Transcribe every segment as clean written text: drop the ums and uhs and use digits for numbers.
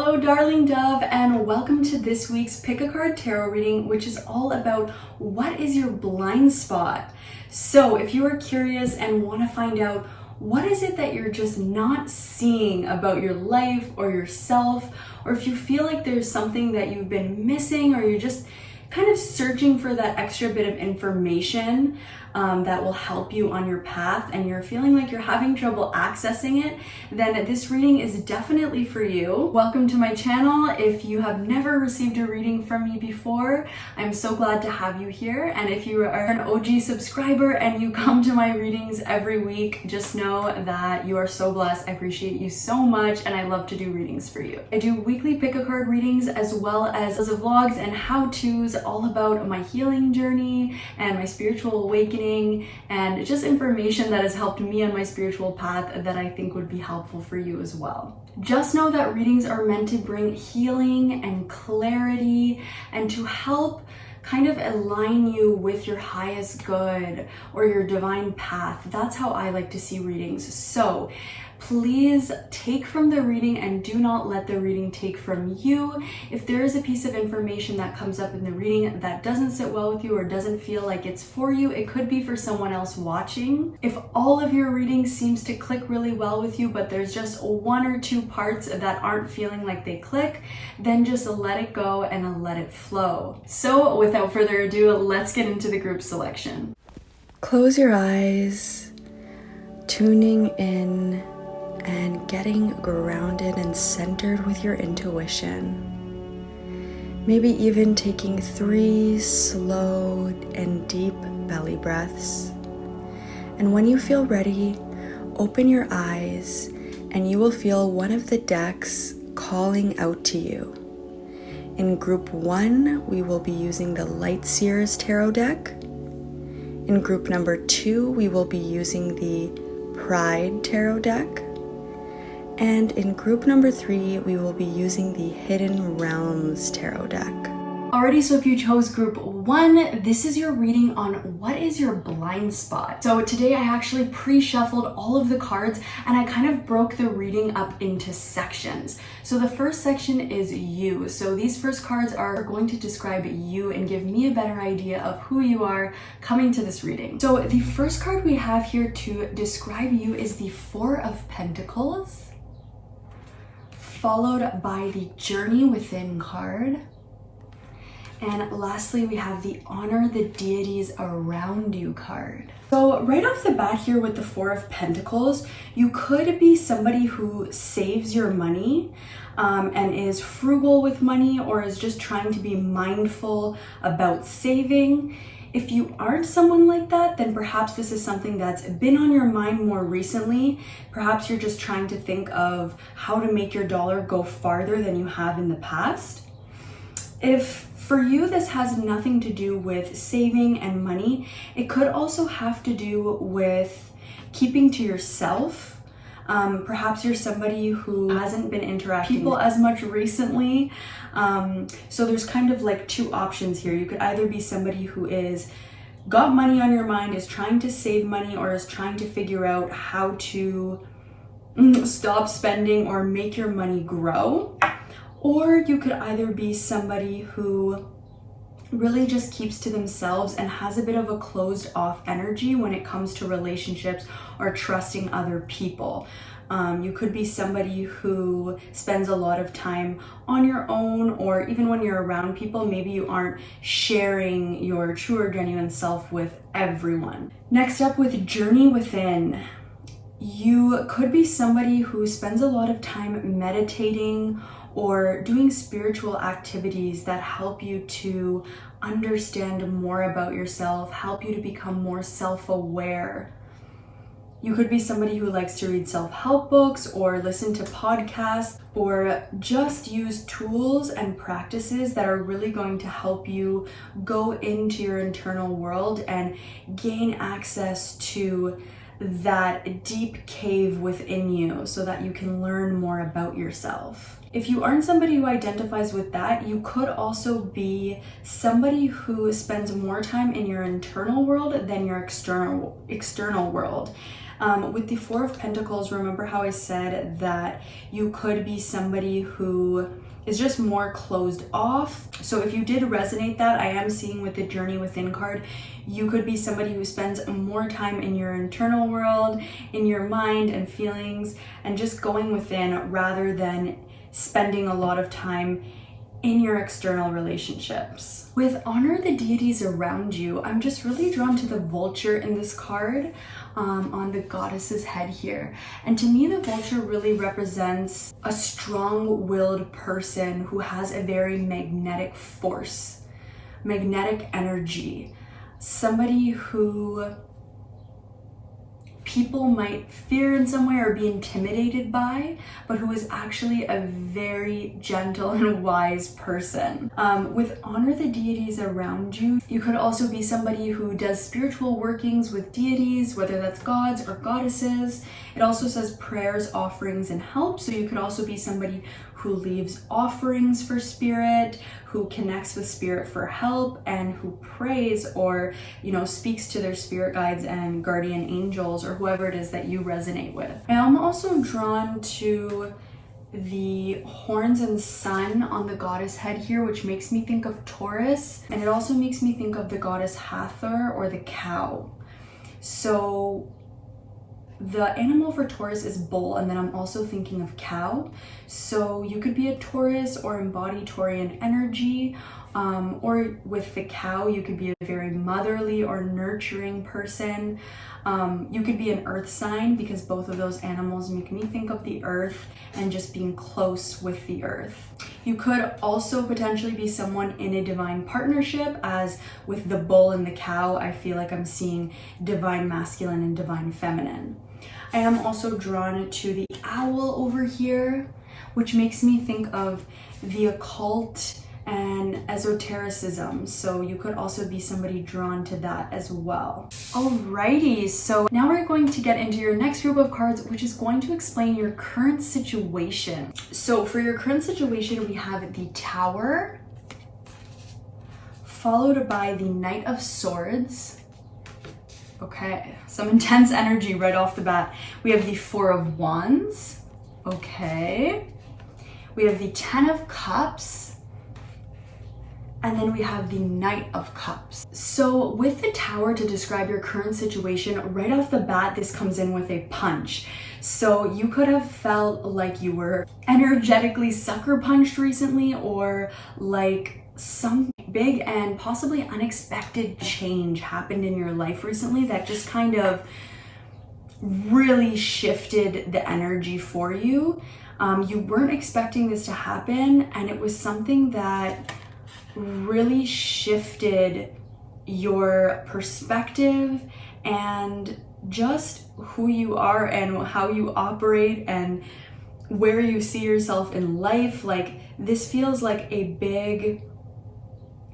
Hello, darling dove, and welcome to this week's Pick a Card Tarot reading, which is all about what is your blind spot. So if you are curious and want to find out what is it that you're just not seeing about your life or yourself, or if you feel like there's something that you've been missing, or you're just kind of searching for that extra bit of information that will help you on your path and you're feeling like you're having trouble accessing it, then this reading is definitely for you. Welcome to my channel. If you have never received a reading from me before, I'm so glad to have you here. And if you are an OG subscriber and you come to my readings every week, just know that you are so blessed. I appreciate you so much and I love to do readings for you. I do weekly pick a card readings as well as vlogs and how-tos all about my healing journey and my spiritual awakening and just information that has helped me on my spiritual path that I think would be helpful for you as well. Just know that readings are meant to bring healing and clarity and to help kind of align you with your highest good or your divine path. That's how I like to see readings. So please take from the reading and do not let the reading take from you. If there is a piece of information that comes up in the reading that doesn't sit well with you or doesn't feel like it's for you, it could be for someone else watching. If all of your reading seems to click really well with you, but there's just one or two parts that aren't feeling like they click, then just let it go and let it flow. So without further ado, let's get into the group selection. Close your eyes, tuning in and getting grounded and centered with your intuition. Maybe even taking 3 slow and deep belly breaths. And when you feel ready, open your eyes and you will feel one of the decks calling out to you. In group 1, we will be using the Lightseers tarot deck. In group number 2, we will be using the Praagh tarot deck. And in group number 3, we will be using the Hidden Realms tarot deck. Alrighty, so if you chose group 1, this is your reading on what is your blind spot. So today I actually pre-shuffled all of the cards and I kind of broke the reading up into sections. So the first section is you. So these first cards are going to describe you and give me a better idea of who you are coming to this reading. So the first card we have here to describe you is the 4 of Pentacles, followed by the Journey Within card. And lastly, we have the Honor the Deities Around You card. So right off the bat here with the 4 of Pentacles, you could be somebody who saves your money and is frugal with money or is just trying to be mindful about saving. If you aren't someone like that, then perhaps this is something that's been on your mind more recently. Perhaps you're just trying to think of how to make your dollar go farther than you have in the past. If for you this has nothing to do with saving and money, it could also have to do with keeping to yourself. Perhaps you're somebody who hasn't been interacting with people as much recently. So there's kind of like 2 options here. You could either be somebody who is got money on your mind, is trying to save money, or is trying to figure out how to stop spending or make your money grow. Or you could either be somebody who really just keeps to themselves and has a bit of a closed off energy when it comes to relationships or trusting other people. You could be somebody who spends a lot of time on your own, or even when you're around people, maybe you aren't sharing your true or genuine self with everyone. Next up with Journey Within. You could be somebody who spends a lot of time meditating or doing spiritual activities that help you to understand more about yourself, help you to become more self-aware. You could be somebody who likes to read self-help books or listen to podcasts or just use tools and practices that are really going to help you go into your internal world and gain access to that deep cave within you so that you can learn more about yourself. If you aren't somebody who identifies with that, you could also be somebody who spends more time in your internal world than your external world. With the Four of Pentacles, remember how I said that you could be somebody who is just more closed off. So if you did resonate that, I am seeing with the Journey Within card, you could be somebody who spends more time in your internal world, in your mind and feelings, and just going within rather than spending a lot of time in your external relationships. With Honor the Deities Around You, I'm just really drawn to the vulture in this card on the goddess's head here. And to me, the vulture really represents a strong-willed person who has a very magnetic force, magnetic energy, somebody who people might fear in some way or be intimidated by, but who is actually a very gentle and wise person. With Honor the Deities Around You, you could also be somebody who does spiritual workings with deities, whether that's gods or goddesses. It also says prayers, offerings, and help. So you could also be somebody who leaves offerings for spirit, who connects with spirit for help, and who prays or, you know, speaks to their spirit guides and guardian angels or whoever it is that you resonate with. I am also drawn to the horns and sun on the goddess head here, which makes me think of Taurus, and it also makes me think of the goddess Hathor or the cow. So the animal for Taurus is bull, and then I'm also thinking of cow. So you could be a Taurus or embody Taurian energy, or with the cow, you could be a very motherly or nurturing person. You could be an earth sign because both of those animals make me think of the earth and just being close with the earth. You could also potentially be someone in a divine partnership, as with the bull and the cow, I feel like I'm seeing divine masculine and divine feminine. I am also drawn to the owl over here, which makes me think of the occult and esotericism. So you could also be somebody drawn to that as well. Alrighty, so now we're going to get into your next group of cards, which is going to explain your current situation. So for your current situation, we have the Tower, followed by the Knight of Swords. Okay, some intense energy right off the bat. We have the Four of Wands. Okay. We have the Ten of Cups. And then we have the Knight of Cups. So with the Tower, to describe your current situation, right off the bat, this comes in with a punch. So you could have felt like you were energetically sucker punched recently, or like some big and possibly unexpected change happened in your life recently that just kind of really shifted the energy for you. You weren't expecting this to happen, and it was something that really shifted your perspective and just who you are and how you operate and where you see yourself in life. Like, this feels like a big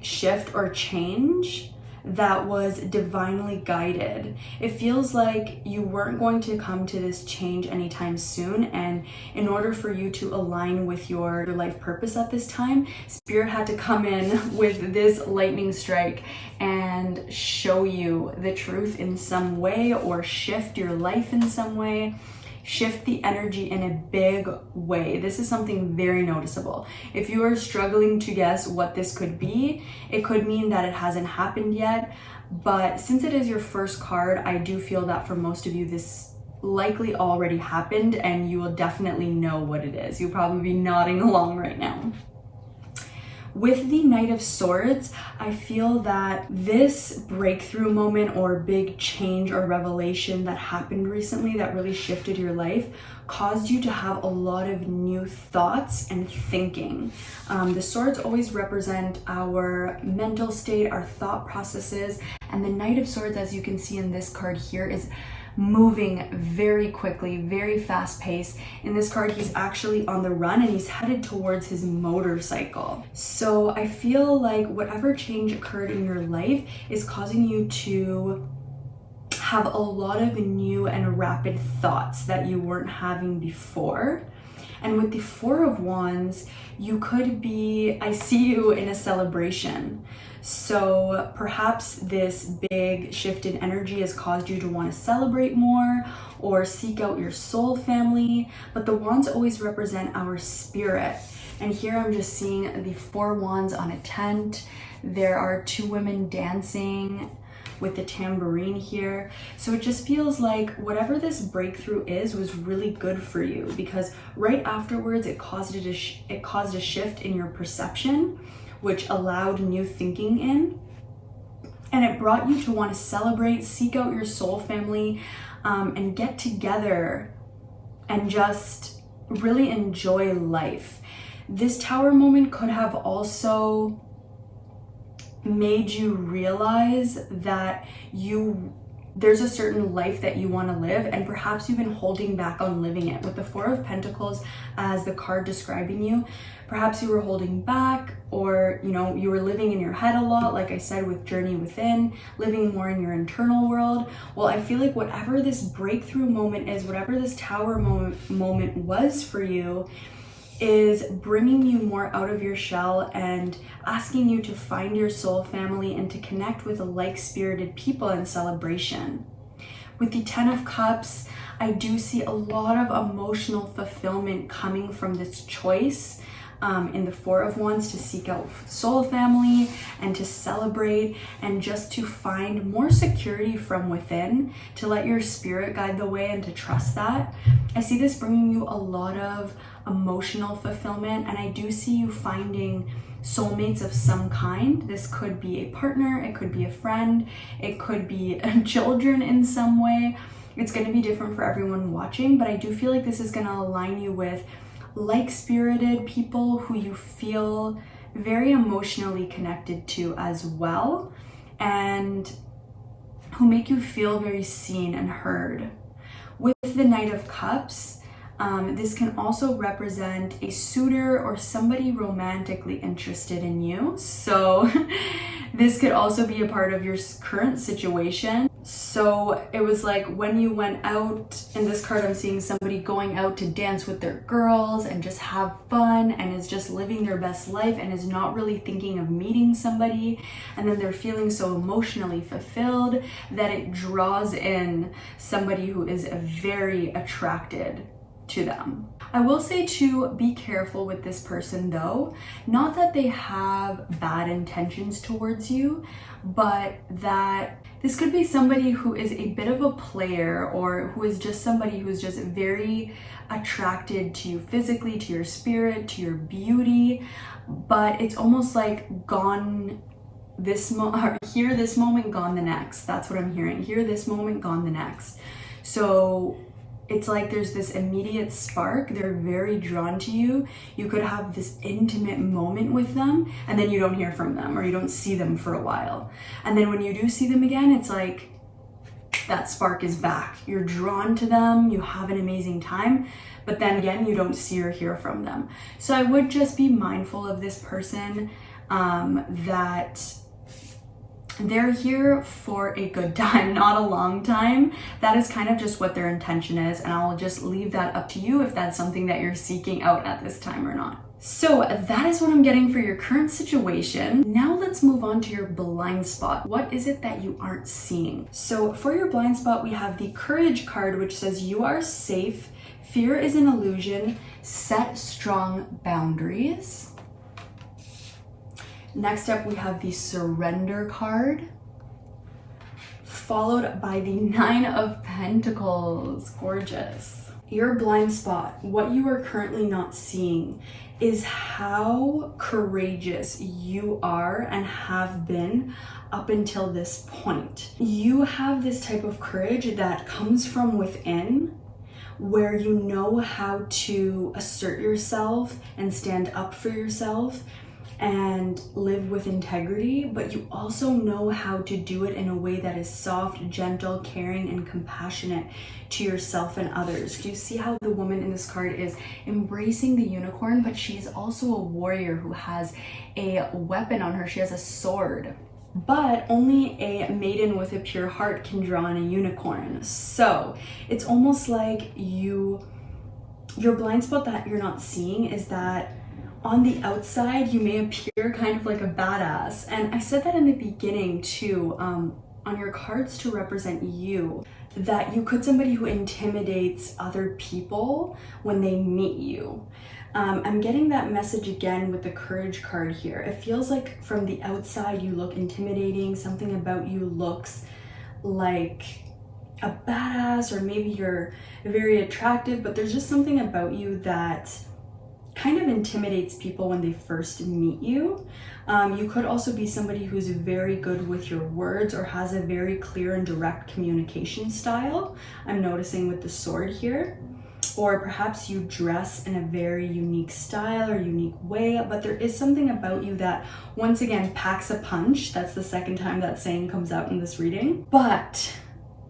shift or change that was divinely guided. It feels like you weren't going to come to this change anytime soon, and in order for you to align with your life purpose at this time, Spirit had to come in with this lightning strike and show you the truth in some way, or shift your life in some way, shift the energy in a big way. This is something very noticeable. If you are struggling to guess what this could be, it could mean that it hasn't happened yet. But since it is your first card, I do feel that for most of you, this likely already happened, and you will definitely know what it is. You'll probably be nodding along right now. With the Knight of Swords, I feel that this breakthrough moment or big change or revelation that happened recently that really shifted your life caused you to have a lot of new thoughts and thinking. The swords always represent our mental state, our thought processes, and the Knight of Swords, as you can see in this card here, is moving very quickly, very fast paced. In this card, he's actually on the run and he's headed towards his motorcycle. So I feel like whatever change occurred in your life is causing you to have a lot of new and rapid thoughts that you weren't having before. And with the Four of Wands, you could be, I see you in a celebration. So perhaps this big shift in energy has caused you to want to celebrate more or seek out your soul family. But the wands always represent our spirit. And here I'm just seeing the Four Wands on a tent. There are two women dancing with the tambourine here. So it just feels like whatever this breakthrough is was really good for you, because right afterwards it caused a shift in your perception, which allowed new thinking in, and it brought you to want to celebrate, seek out your soul family, and get together and just really enjoy life. This Tower moment could have also made you realize that there's a certain life that you want to live, and perhaps you've been holding back on living it. With the Four of Pentacles as the card describing you, perhaps you were holding back, or you were living in your head a lot, like I said, with Journey Within, living more in your internal world. Well, I feel like whatever this breakthrough moment is, whatever this Tower moment was for you, is bringing you more out of your shell and asking you to find your soul family and to connect with like-spirited people in celebration. With the Ten of Cups, I do see a lot of emotional fulfillment coming from this choice in the Four of Wands to seek out soul family and to celebrate and just to find more security from within, to let your spirit guide the way and to trust that. I see this bringing you a lot of emotional fulfillment, and I do see you finding soulmates of some kind. This could be a partner, it could be a friend, it could be children in some way. It's going to be different for everyone watching, but I do feel like this is going to align you with like-spirited people who you feel very emotionally connected to as well, and who make you feel very seen and heard. With the Knight of Cups, this can also represent a suitor or somebody romantically interested in you. So this could also be a part of your current situation. So it was like when you went out, in this card I'm seeing somebody going out to dance with their girls and just have fun and is just living their best life and is not really thinking of meeting somebody, and then they're feeling so emotionally fulfilled that it draws in somebody who is very attracted to them. I will say to be careful with this person though, not that they have bad intentions towards you, but that this could be somebody who is a bit of a player, or who is just somebody who is just very attracted to you physically, to your spirit, to your beauty, but it's almost like gone this here this moment, gone the next. That's what I'm hearing. Here this moment, gone the next. So it's like there's this immediate spark. They're very drawn to you. You could have this intimate moment with them, and then you don't hear from them, or you don't see them for a while. And then when you do see them again, it's like that spark is back. You're drawn to them, you have an amazing time, but then again, you don't see or hear from them. So I would just be mindful of this person, that they're here for a good time, not a long time. That is kind of just what their intention is, and I'll just leave that up to you if that's something that you're seeking out at this time or not. So that is what I'm getting for your current situation. Now let's move on to your blind spot. What is it that you aren't seeing? So for your blind spot, we have the Courage card, which says you are safe, fear is an illusion, set strong boundaries. Next up, we have the Surrender card, followed by the Nine of Pentacles. Gorgeous. Your blind spot, what you are currently not seeing, is how courageous you are and have been up until this point. You have this type of courage that comes from within, where you know how to assert yourself and stand up for yourself and live with integrity, but you also know how to do it in a way that is soft, gentle, caring, and compassionate to yourself and others. Do you see how the woman in this card is embracing the unicorn, but she's also a warrior who has a weapon on her. She has a sword. But only a maiden with a pure heart can draw in a unicorn. So it's almost like you your blind spot that you're not seeing is that on the outside, you may appear kind of like a badass. And I said that in the beginning too, on your cards to represent you, that you could somebody who intimidates other people when they meet you. I'm getting that message again with the Courage card here. It feels like from the outside you look intimidating, something about you looks like a badass, or maybe you're very attractive, but there's just something about you that kind of intimidates people when they first meet you. You could also be somebody who's very good with your words or has a very clear and direct communication style. I'm noticing with the sword here. Or perhaps you dress in a very unique style or unique way, but there is something about you that, once again, packs a punch. That's the second time that saying comes out in this reading. But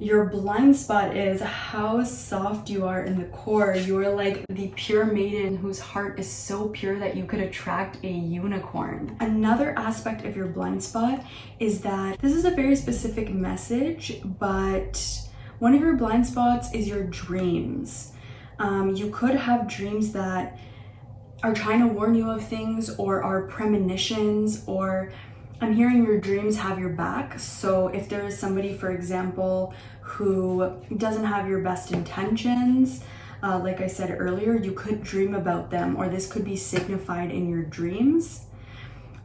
your blind spot is how soft you are in the core. You're like the pure maiden whose heart is so pure that you could attract a unicorn. Another aspect of your blind spot is that this is a very specific message, but one of your blind spots is your dreams. You could have dreams that are trying to warn you of things, or are premonitions, or I'm hearing your dreams have your back. So if there is somebody, for example, who doesn't have your best intentions, like I said earlier, you could dream about them, or this could be signified in your dreams.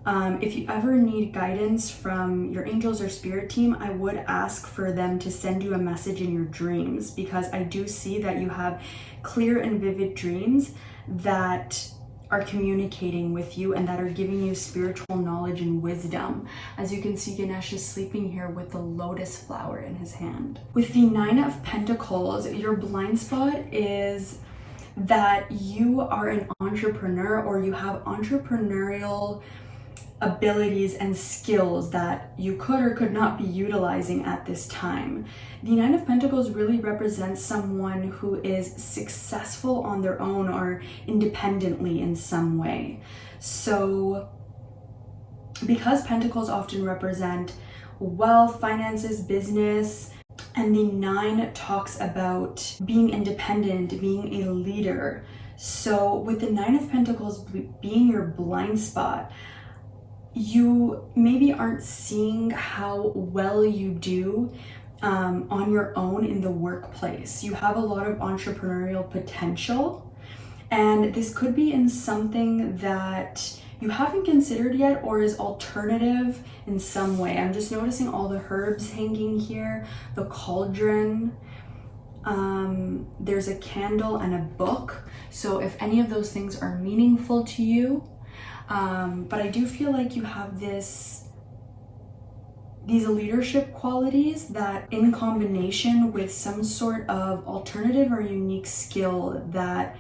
If you ever need guidance from your angels or spirit team, I would ask for them to send you a message in your dreams, because I do see that you have clear and vivid dreams that are communicating with you and that are giving you spiritual knowledge and wisdom. As you can see, Ganesha is sleeping here with the lotus flower in his hand. With the 9 of Pentacles, your blind spot is that you are an entrepreneur, or you have entrepreneurial abilities and skills that you could or could not be utilizing at this time. The 9 of Pentacles really represents someone who is successful on their own or independently in some way. So because Pentacles often represent wealth, finances, business, and the 9 talks about being independent, being a leader. So with the 9 of Pentacles being your blind spot, you maybe aren't seeing how well you do on your own in the workplace. You have a lot of entrepreneurial potential, and this could be in something that you haven't considered yet or is alternative in some way. I'm just noticing all the herbs hanging here, the cauldron, there's a candle and a book. So if any of those things are meaningful to you, but I do feel like you have these leadership qualities that, in combination with some sort of alternative or unique skill, that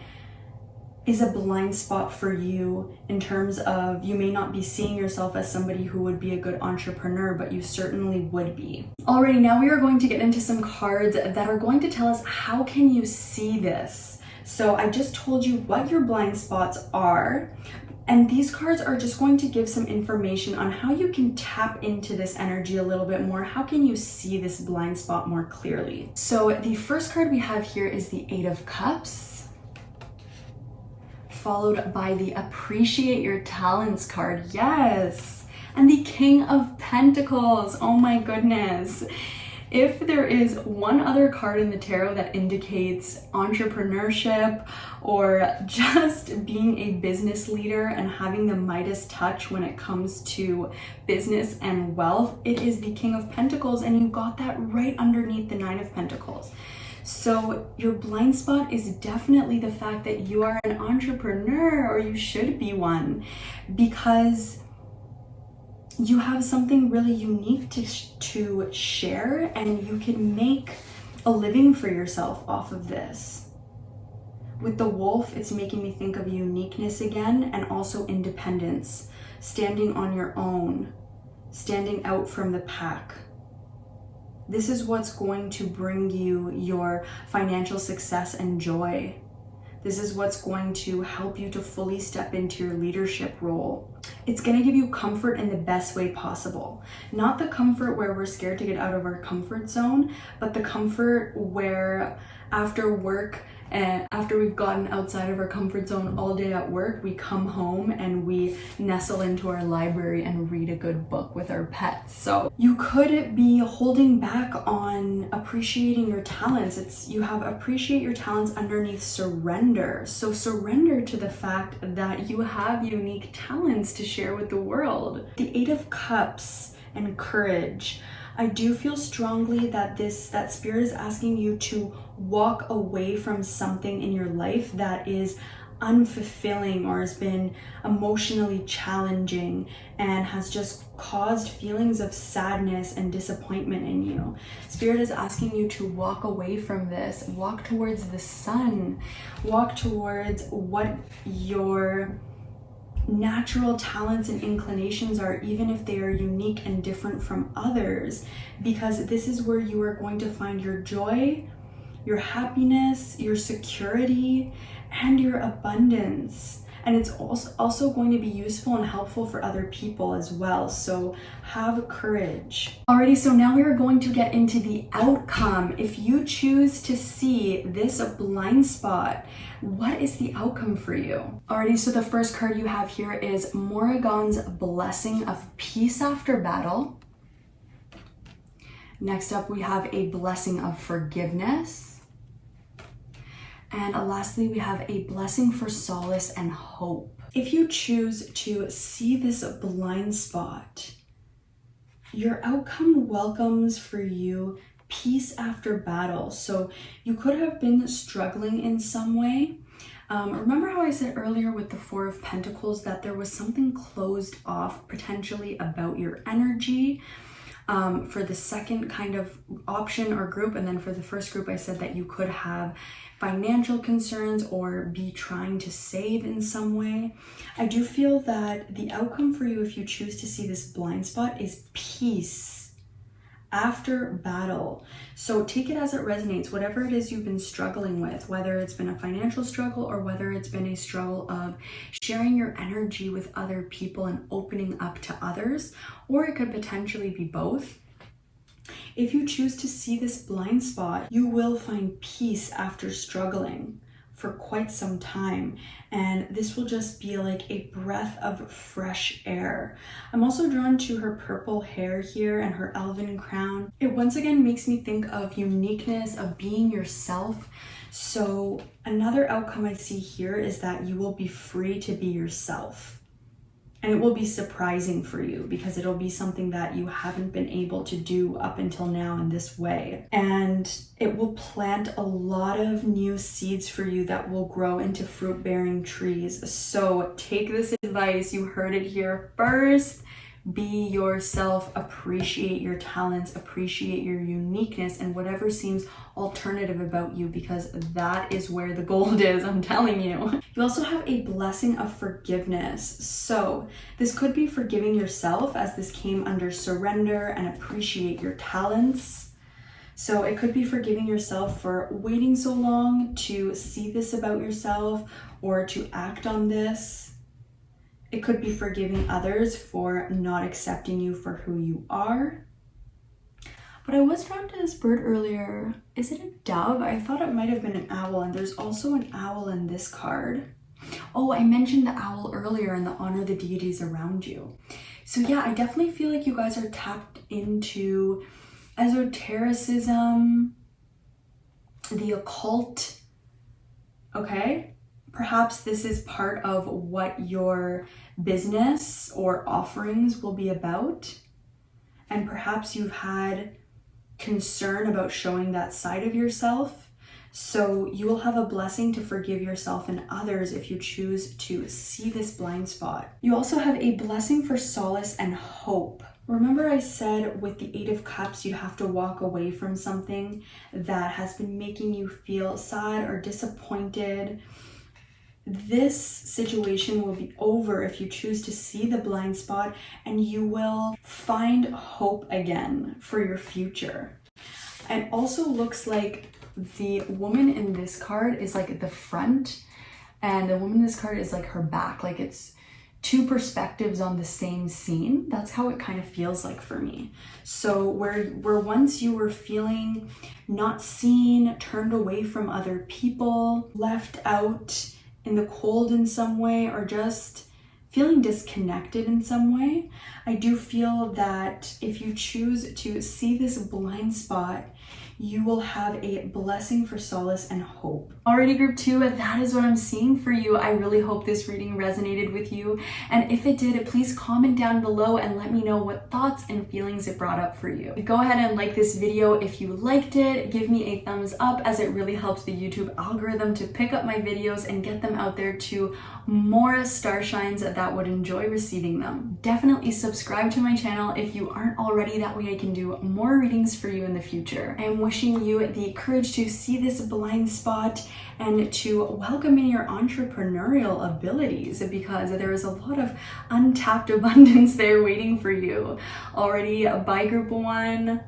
is a blind spot for you, in terms of you may not be seeing yourself as somebody who would be a good entrepreneur, but you certainly would be. Alrighty, now we are going to get into some cards that are going to tell us how can you see this. So I just told you what your blind spots are, and these cards are just going to give some information on how you can tap into this energy a little bit more. How can you see this blind spot more clearly? So the first card we have here is the 8 of Cups, followed by the Appreciate Your Talents card. Yes! And the King of Pentacles. Oh my goodness. If there is one other card in the tarot that indicates entrepreneurship or just being a business leader and having the Midas touch when it comes to business and wealth, it is the King of Pentacles, and you got that right underneath the 9 of Pentacles. So your blind spot is definitely the fact that you are an entrepreneur, or you should be one, because you have something really unique to share, and you can make a living for yourself off of this. With the wolf, it's making me think of uniqueness again, and also independence, standing on your own, standing out from the pack. This is what's going to bring you your financial success and joy. This is what's going to help you to fully step into your leadership role. It's going to give you comfort in the best way possible. Not the comfort where we're scared to get out of our comfort zone, but the comfort where after work And after we've gotten outside of our comfort zone all day at work, we come home and we nestle into our library and read a good book with our pets. So you could be holding back on appreciating your talents. You have appreciate your talents underneath surrender. So surrender to the fact that you have unique talents to share with the world. The Eight of Cups and courage. I do feel strongly that that Spirit is asking you to walk away from something in your life that is unfulfilling or has been emotionally challenging and has just caused feelings of sadness and disappointment in you. Spirit is asking you to walk away from this, walk towards the sun, walk towards what your natural talents and inclinations are, even if they are unique and different from others, because this is where you are going to find your joy, your happiness, your security, and your abundance. And it's also going to be useful and helpful for other people as well. So have courage. Alrighty, so now we are going to get into the outcome. If you choose to see this blind spot, what is the outcome for you? Alrighty, so the first card you have here is Morrigan's Blessing of Peace After Battle. Next up, we have a Blessing of Forgiveness. And lastly, we have a blessing for solace and hope. If you choose to see this blind spot, your outcome welcomes for you peace after battle. So you could have been struggling in some way. Remember how I said earlier with the Four of Pentacles that there was something closed off potentially about your energy? For the second kind of option or group, and then for the first group, I said that you could have financial concerns or be trying to save in some way. I do feel that the outcome for you, if you choose to see this blind spot, is peace after battle. So take it as it resonates, whatever it is you've been struggling with, whether it's been a financial struggle or whether it's been a struggle of sharing your energy with other people and opening up to others, or it could potentially be both. If you choose to see this blind spot, you will find peace after struggling for quite some time, and this will just be like a breath of fresh air. I'm also drawn to her purple hair here and her elven crown. It once again makes me think of uniqueness, of being yourself. So another outcome I see here is that you will be free to be yourself. And it will be surprising for you because it'll be something that you haven't been able to do up until now in this way. And it will plant a lot of new seeds for you that will grow into fruit-bearing trees. So take this advice, you heard it here first. Be yourself, appreciate your talents, appreciate your uniqueness and whatever seems alternative about you, because that is where the gold is, I'm telling you. You also have a blessing of forgiveness. So this could be forgiving yourself, as this came under surrender and appreciate your talents. So it could be forgiving yourself for waiting so long to see this about yourself or to act on this. It could be forgiving others for not accepting you for who you are. But I was drawn to this bird earlier. Is it a dove? I thought it might have been an owl, and there's also an owl in this card. Oh, I mentioned the owl earlier and the honor the deities around you. So yeah, I definitely feel like you guys are tapped into esotericism, the occult, okay? Perhaps this is part of what your business or offerings will be about. And perhaps you've had concern about showing that side of yourself. So you will have a blessing to forgive yourself and others if you choose to see this blind spot. You also have a blessing for solace and hope. Remember I said with the Eight of Cups, you have to walk away from something that has been making you feel sad or disappointed. This situation will be over if you choose to see the blind spot, and you will find hope again for your future. It also looks like the woman in this card is like the front, and the woman in this card is like her back, like it's two perspectives on the same scene. That's how it kind of feels like for me. So where once you were feeling not seen, turned away from other people, left out in the cold in some way, or just feeling disconnected in some way, I do feel that if you choose to see this blind spot, you will have a blessing for solace and hope. Alrighty, group 2, that is what I'm seeing for you. I really hope this reading resonated with you. And if it did, please comment down below and let me know what thoughts and feelings it brought up for you. Go ahead and like this video if you liked it. Give me a thumbs up, as it really helps the YouTube algorithm to pick up my videos and get them out there to more starshines that would enjoy receiving them. Definitely subscribe to my channel if you aren't already, that way I can do more readings for you in the future. I am wishing you the courage to see this blind spot and to welcome in your entrepreneurial abilities, because there is a lot of untapped abundance there waiting for you. Already, bye group 1.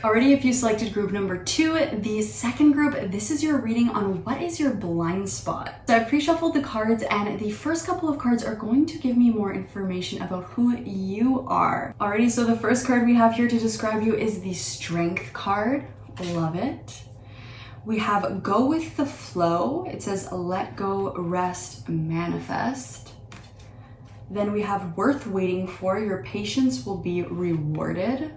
Already, if you selected group number 2, the second group, this is your reading on what is your blind spot. So I've pre-shuffled the cards, and the first couple of cards are going to give me more information about who you are. Alrighty, so the first card we have here to describe you is the Strength card. Love it. We have Go with the Flow. It says let go, rest, manifest. Then we have Worth Waiting For. Your patience will be rewarded.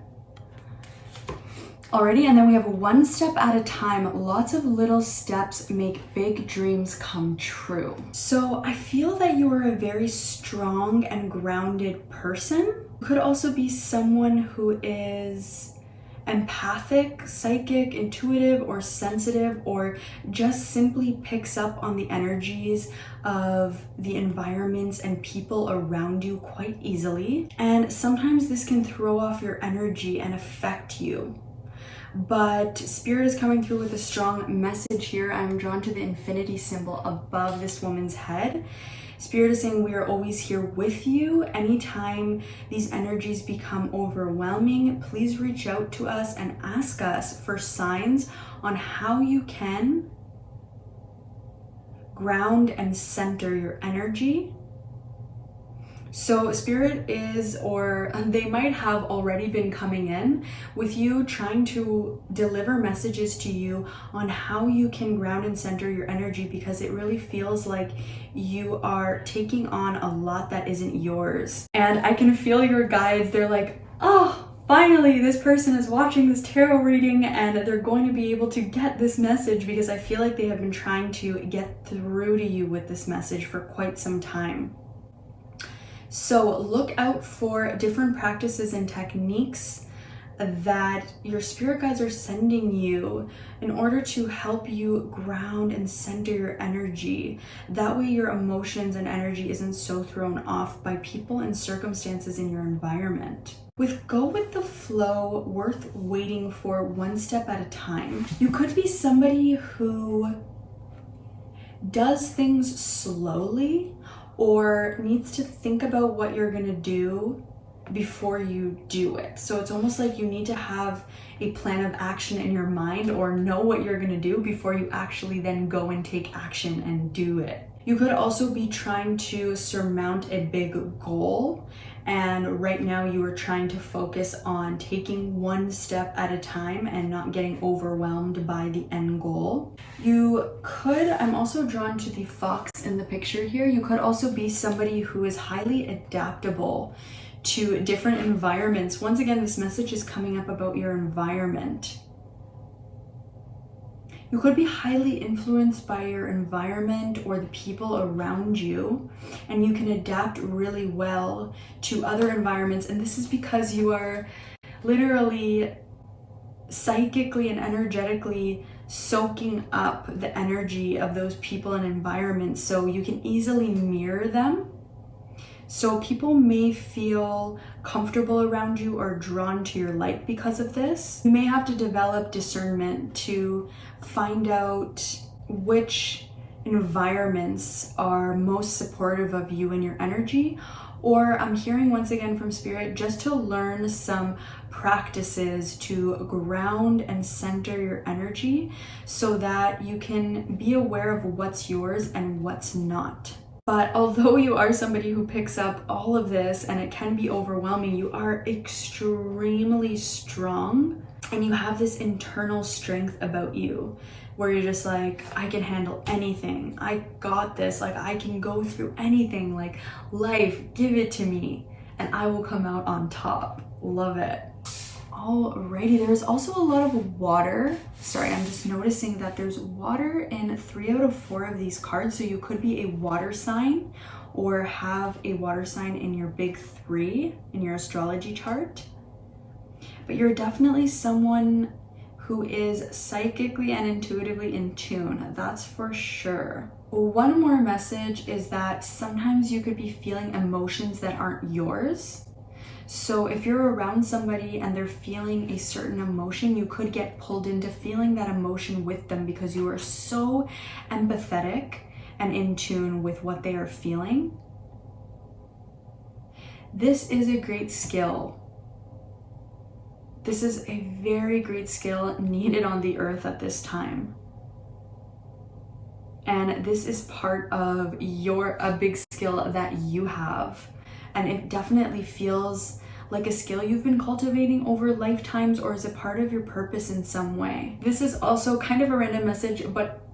Alrighty, and then we have One Step at a Time. Lots of little steps make big dreams come true. So I feel that you are a very strong and grounded person. Could also be someone who is empathic, psychic, intuitive, or sensitive, or just simply picks up on the energies of the environments and people around you quite easily. And sometimes this can throw off your energy and affect you. But Spirit is coming through with a strong message here. I'm drawn to the infinity symbol above this woman's head. Spirit is saying we are always here with you. Anytime these energies become overwhelming, please reach out to us and ask us for signs on how you can ground and center your energy. So Spirit is, or they might have already been coming in with you, trying to deliver messages to you on how you can ground and center your energy, because it really feels like you are taking on a lot that isn't yours. And I can feel your guides. They're like, oh, finally this person is watching this tarot reading and they're going to be able to get this message, because I feel like they have been trying to get through to you with this message for quite some time. So look out for different practices and techniques that your spirit guides are sending you in order to help you ground and center your energy. That way your emotions and energy isn't so thrown off by people and circumstances in your environment. With Go with the Flow, Worth Waiting For, One Step at a Time, you could be somebody who does things slowly or needs to think about what you're gonna do before you do it. So it's almost like you need to have a plan of action in your mind, or know what you're gonna do before you actually then go and take action and do it. You could also be trying to surmount a big goal, and right now you are trying to focus on taking one step at a time and not getting overwhelmed by the end goal. You could, I'm also drawn to the fox in the picture here. You could also be somebody who is highly adaptable to different environments. Once again, this message is coming up about your environment. You could be highly influenced by your environment or the people around you, and you can adapt really well to other environments. And this is because you are literally psychically and energetically soaking up the energy of those people and environments, so you can easily mirror them. So people may feel comfortable around you or drawn to your light because of this. You may have to develop discernment to find out which environments are most supportive of you and your energy. Or I'm hearing once again from Spirit just to learn some practices to ground and center your energy so that you can be aware of what's yours and what's not. But although you are somebody who picks up all of this and it can be overwhelming, you are extremely strong and you have this internal strength about you where you're just like, I can handle anything. I got this. Like, I can go through anything. Like, life, give it to me and I will come out on top. Love it. Alrighty, there's also a lot of water. Sorry, I'm just noticing that there's water in 3 out of 4 of these cards. So you could be a water sign or have a water sign in your big 3 in your astrology chart. But you're definitely someone who is psychically and intuitively in tune. That's for sure. One more message is that sometimes you could be feeling emotions that aren't yours. So if you're around somebody and they're feeling a certain emotion, you could get pulled into feeling that emotion with them because you are so empathetic and in tune with what they are feeling. This is a great skill. This is a very great skill needed on the earth at this time. And this is part of a big skill that you have. And it definitely feels like a skill you've been cultivating over lifetimes, or is a part of your purpose in some way. This is also kind of a random message, but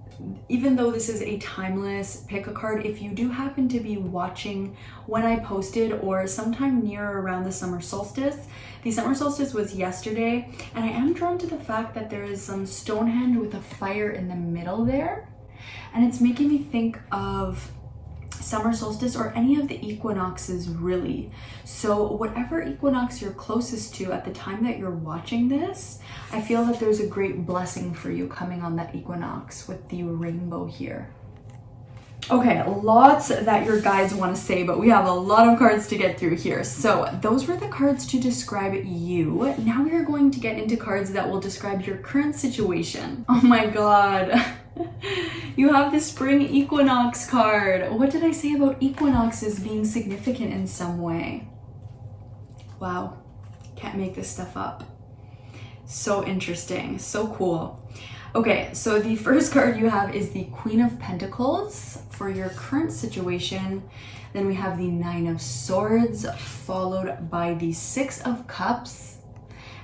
even though this is a timeless pick a card, if you do happen to be watching when I posted or sometime near around the summer solstice was yesterday, and I am drawn to the fact that there is some Stonehenge with a fire in the middle there, and it's making me think of summer solstice or any of the equinoxes really. So whatever equinox you're closest to at the time that you're watching this, I feel that there's a great blessing for you coming on that equinox with the rainbow here. Okay, lots that your guides want to say, but we have a lot of cards to get through here. So those were the cards to describe you. Now we are going to get into cards that will describe your current situation. Oh my god. You have the spring equinox card. What did I say about equinoxes being significant in some way? Wow, can't make this stuff up. So interesting, so cool. Okay, so the first card you have is the Queen of Pentacles for your current situation. Then we have the 9 of Swords, followed by the 6 of Cups.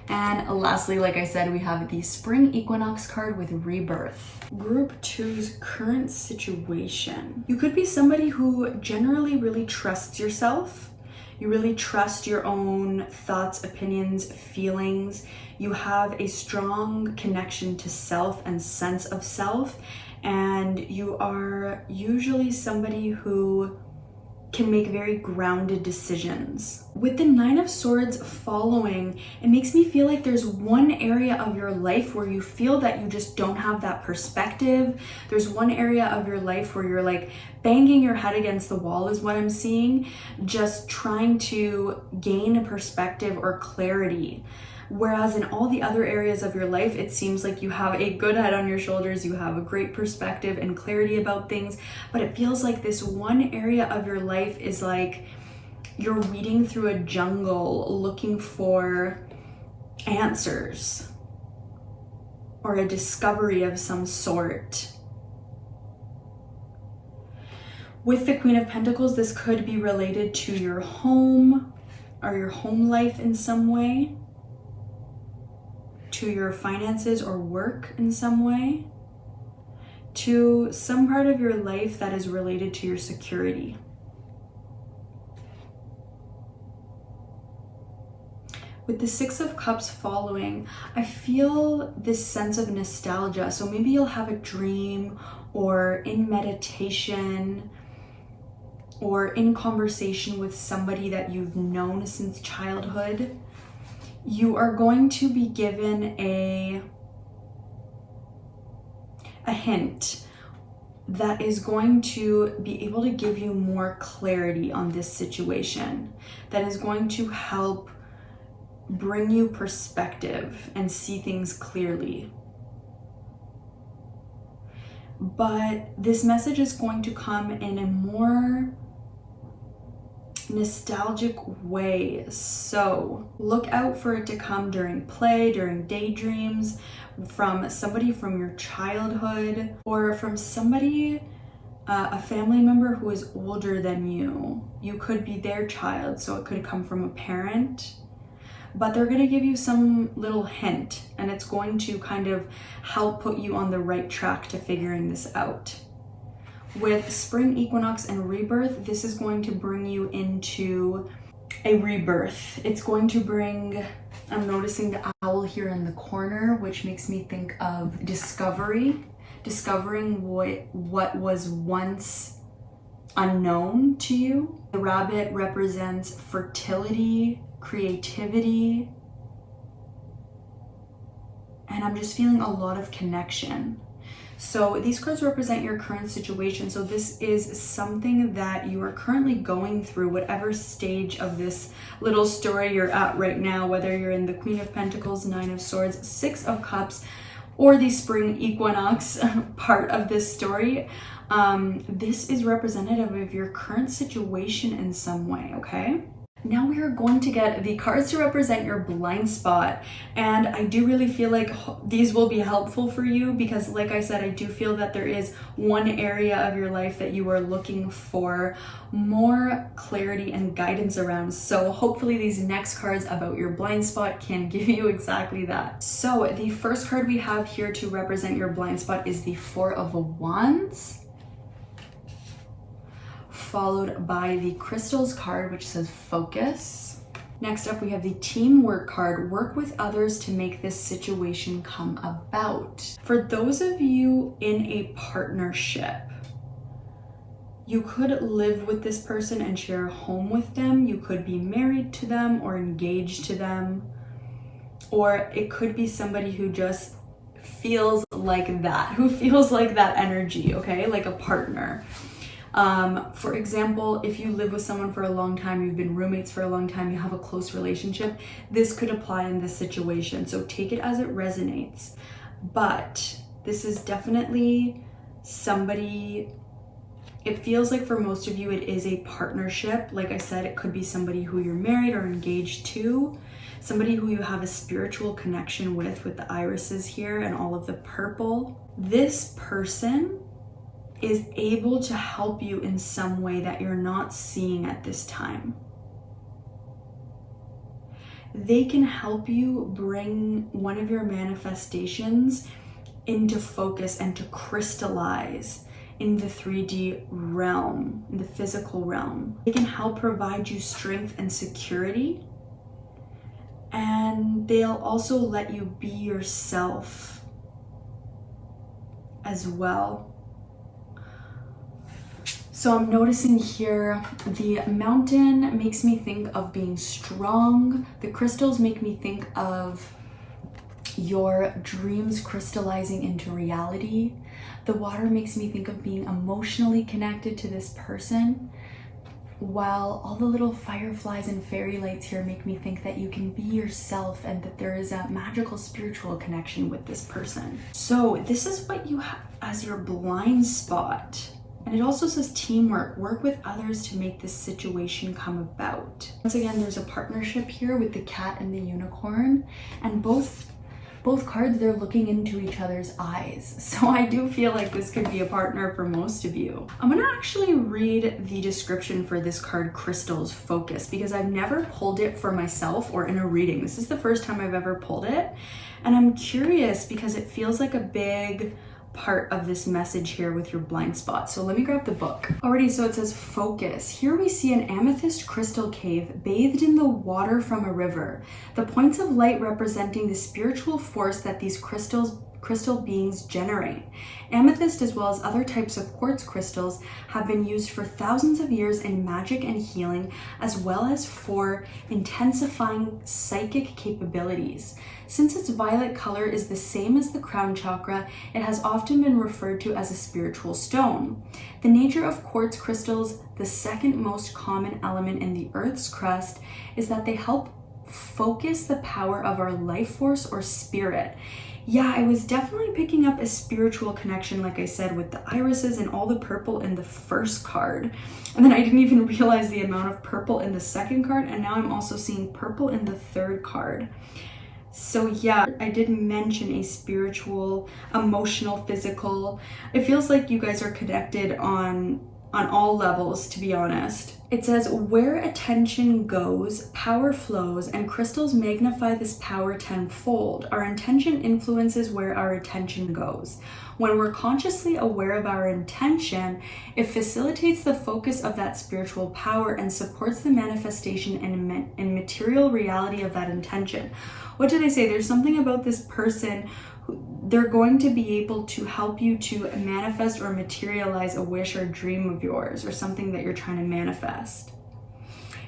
And lastly, like I said, we have the Spring Equinox card with Rebirth. Group 2's current situation. You could be somebody who generally really trusts yourself. You really trust your own thoughts, opinions, feelings. You have a strong connection to self and sense of self. And you are usually somebody who can make very grounded decisions. With the 9 of Swords following, it makes me feel like there's one area of your life where you feel that you just don't have that perspective. There's one area of your life where you're like banging your head against the wall is what I'm seeing, just trying to gain a perspective or clarity. Whereas in all the other areas of your life, it seems like you have a good head on your shoulders, you have a great perspective and clarity about things, but it feels like this one area of your life is like you're weeding through a jungle looking for answers or a discovery of some sort. With the Queen of Pentacles, this could be related to your home or your home life in some way, to your finances or work in some way, to some part of your life that is related to your security. With the 6 of Cups following, I feel this sense of nostalgia. So maybe you'll have a dream or in meditation or in conversation with somebody that you've known since childhood. You are going to be given a hint that is going to be able to give you more clarity on this situation, that is going to help bring you perspective and see things clearly. But this message is going to come in a more nostalgic way, so look out for it to come during play, during daydreams, from somebody from your childhood, or from somebody a family member who is older than you. You could be their child, so it could come from a parent, but they're going to give you some little hint, and it's going to kind of help put you on the right track to figuring this out. With spring equinox and rebirth, this is going to bring you into a rebirth. It's going to bring, I'm noticing the owl here in the corner, which makes me think of discovery. Discovering what was once unknown to you. The rabbit represents fertility, creativity, and I'm just feeling a lot of connection. So these cards represent your current situation. So this is something that you are currently going through, whatever stage of this little story you're at right now, whether you're in the Queen of Pentacles, Nine of Swords, Six of Cups, or the spring equinox part of this story. This is representative of your current situation in some way, okay? Now we are going to get the cards to represent your blind spot, and I do really feel like these will be helpful for you because, like I said, I do feel that there is one area of your life that you are looking for more clarity and guidance around. So hopefully these next cards about your blind spot can give you exactly that. So the first card we have here to represent your blind spot is the Four of Wands, followed by the crystals card, which says focus. Next up, we have the teamwork card, work with others to make this situation come about. For those of you in a partnership, you could live with this person and share a home with them. You could be married to them or engaged to them, or it could be somebody who just feels like that, who feels like that energy, okay, like a partner. For example, if you live with someone for a long time, you've been roommates for a long time, you have a close relationship, this could apply in this situation. So take it as it resonates. But this is definitely somebody, it feels like for most of you, it is a partnership. Like I said, it could be somebody who you're married or engaged to, somebody who you have a spiritual connection with the irises here and all of the purple. This person is able to help you in some way that you're not seeing at this time. They can help you bring one of your manifestations into focus and to crystallize in the 3D realm, in the physical realm. They can help provide you strength and security, and they'll also let you be yourself as well. So I'm noticing here, the mountain makes me think of being strong. The crystals make me think of your dreams crystallizing into reality. The water makes me think of being emotionally connected to this person, while all the little fireflies and fairy lights here make me think that you can be yourself and that there is a magical spiritual connection with this person. So this is what you have as your blind spot. And it also says teamwork, work with others to make this situation come about. Once again, there's a partnership here with the cat and the unicorn, and both cards, they're looking into each other's eyes. So I do feel like this could be a partner for most of you. I'm gonna actually read the description for this card, Crystals Focus, because I've never pulled it for myself or in a reading. This is the first time I've ever pulled it. And I'm curious because it feels like a big part of this message here with your blind spot. So let me grab the book. Alrighty, so it says focus. Here we see an amethyst crystal cave bathed in the water from a river. The points of light representing the spiritual force that these crystal beings generate. Amethyst, as well as other types of quartz crystals, have been used for thousands of years in magic and healing, as well as for intensifying psychic capabilities. Since its violet color is the same as the crown chakra, it has often been referred to as a spiritual stone. The nature of quartz crystals, the second most common element in the Earth's crust, is that they help focus the power of our life force or spirit. Yeah, I was definitely picking up a spiritual connection, like I said, with the irises and all the purple in the first card. And then I didn't even realize the amount of purple in the second card, and now I'm also seeing purple in the third card. So yeah, I did mention a spiritual, emotional, physical. It feels like you guys are connected on all levels, to be honest. It says, where attention goes, power flows, and crystals magnify this power tenfold. Our intention influences where our attention goes. When we're consciously aware of our intention, it facilitates the focus of that spiritual power and supports the manifestation and material reality of that intention. What do they say? There's something about this person who they're going to be able to help you to manifest or materialize a wish or dream of yours or something that you're trying to manifest.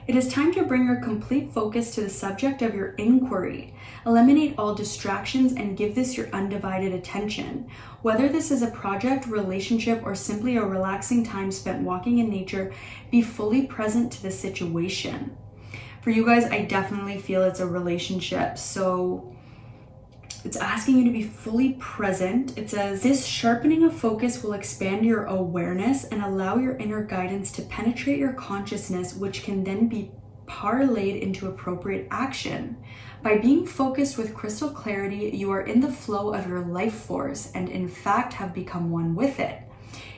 It is time to bring your complete focus to the subject of your inquiry. Eliminate all distractions and give this your undivided attention. Whether this is a project, relationship, or simply a relaxing time spent walking in nature, be fully present to the situation. For you guys, I definitely feel it's a relationship. So it's asking you to be fully present. It says, this sharpening of focus will expand your awareness and allow your inner guidance to penetrate your consciousness, which can then be parlayed into appropriate action. By being focused with crystal clarity, you are in the flow of your life force and in fact have become one with it.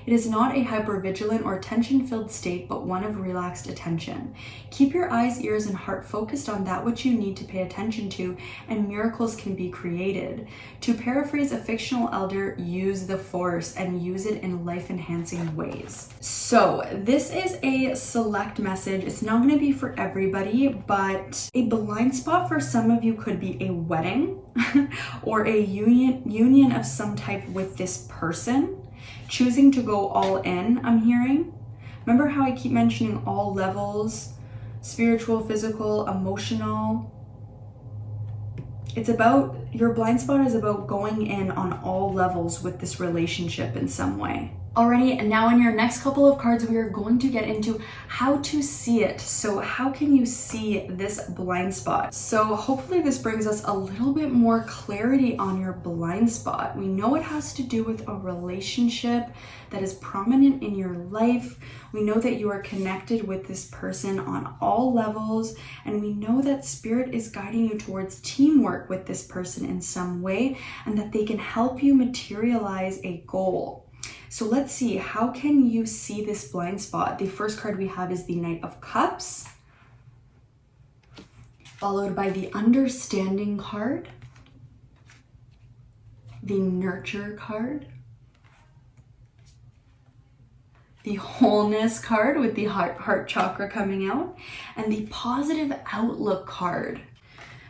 It is not a hypervigilant or tension-filled state, but one of relaxed attention. Keep your eyes, ears, and heart focused on that which you need to pay attention to, and miracles can be created. To paraphrase a fictional elder, use the force and use it in life-enhancing ways. So this is a select message. It's not going to be for everybody, but a blind spot for some of you could be a wedding or a union of some type with this person. Choosing to go all in, I'm hearing. Remember how I keep mentioning all levels, spiritual, physical, emotional. It's about, your blind spot is about going in on all levels with this relationship in some way. Alrighty, and now in your next couple of cards, we are going to get into how to see it. So how can you see this blind spot? So hopefully this brings us a little bit more clarity on your blind spot. We know it has to do with a relationship that is prominent in your life. We know that you are connected with this person on all levels, and we know that spirit is guiding you towards teamwork with this person in some way, and that they can help you materialize a goal. So let's see, how can you see this blind spot? The first card we have is the Knight of Cups, followed by the Understanding card, the Nurture card, the Wholeness card with the heart chakra coming out, and the Positive Outlook card.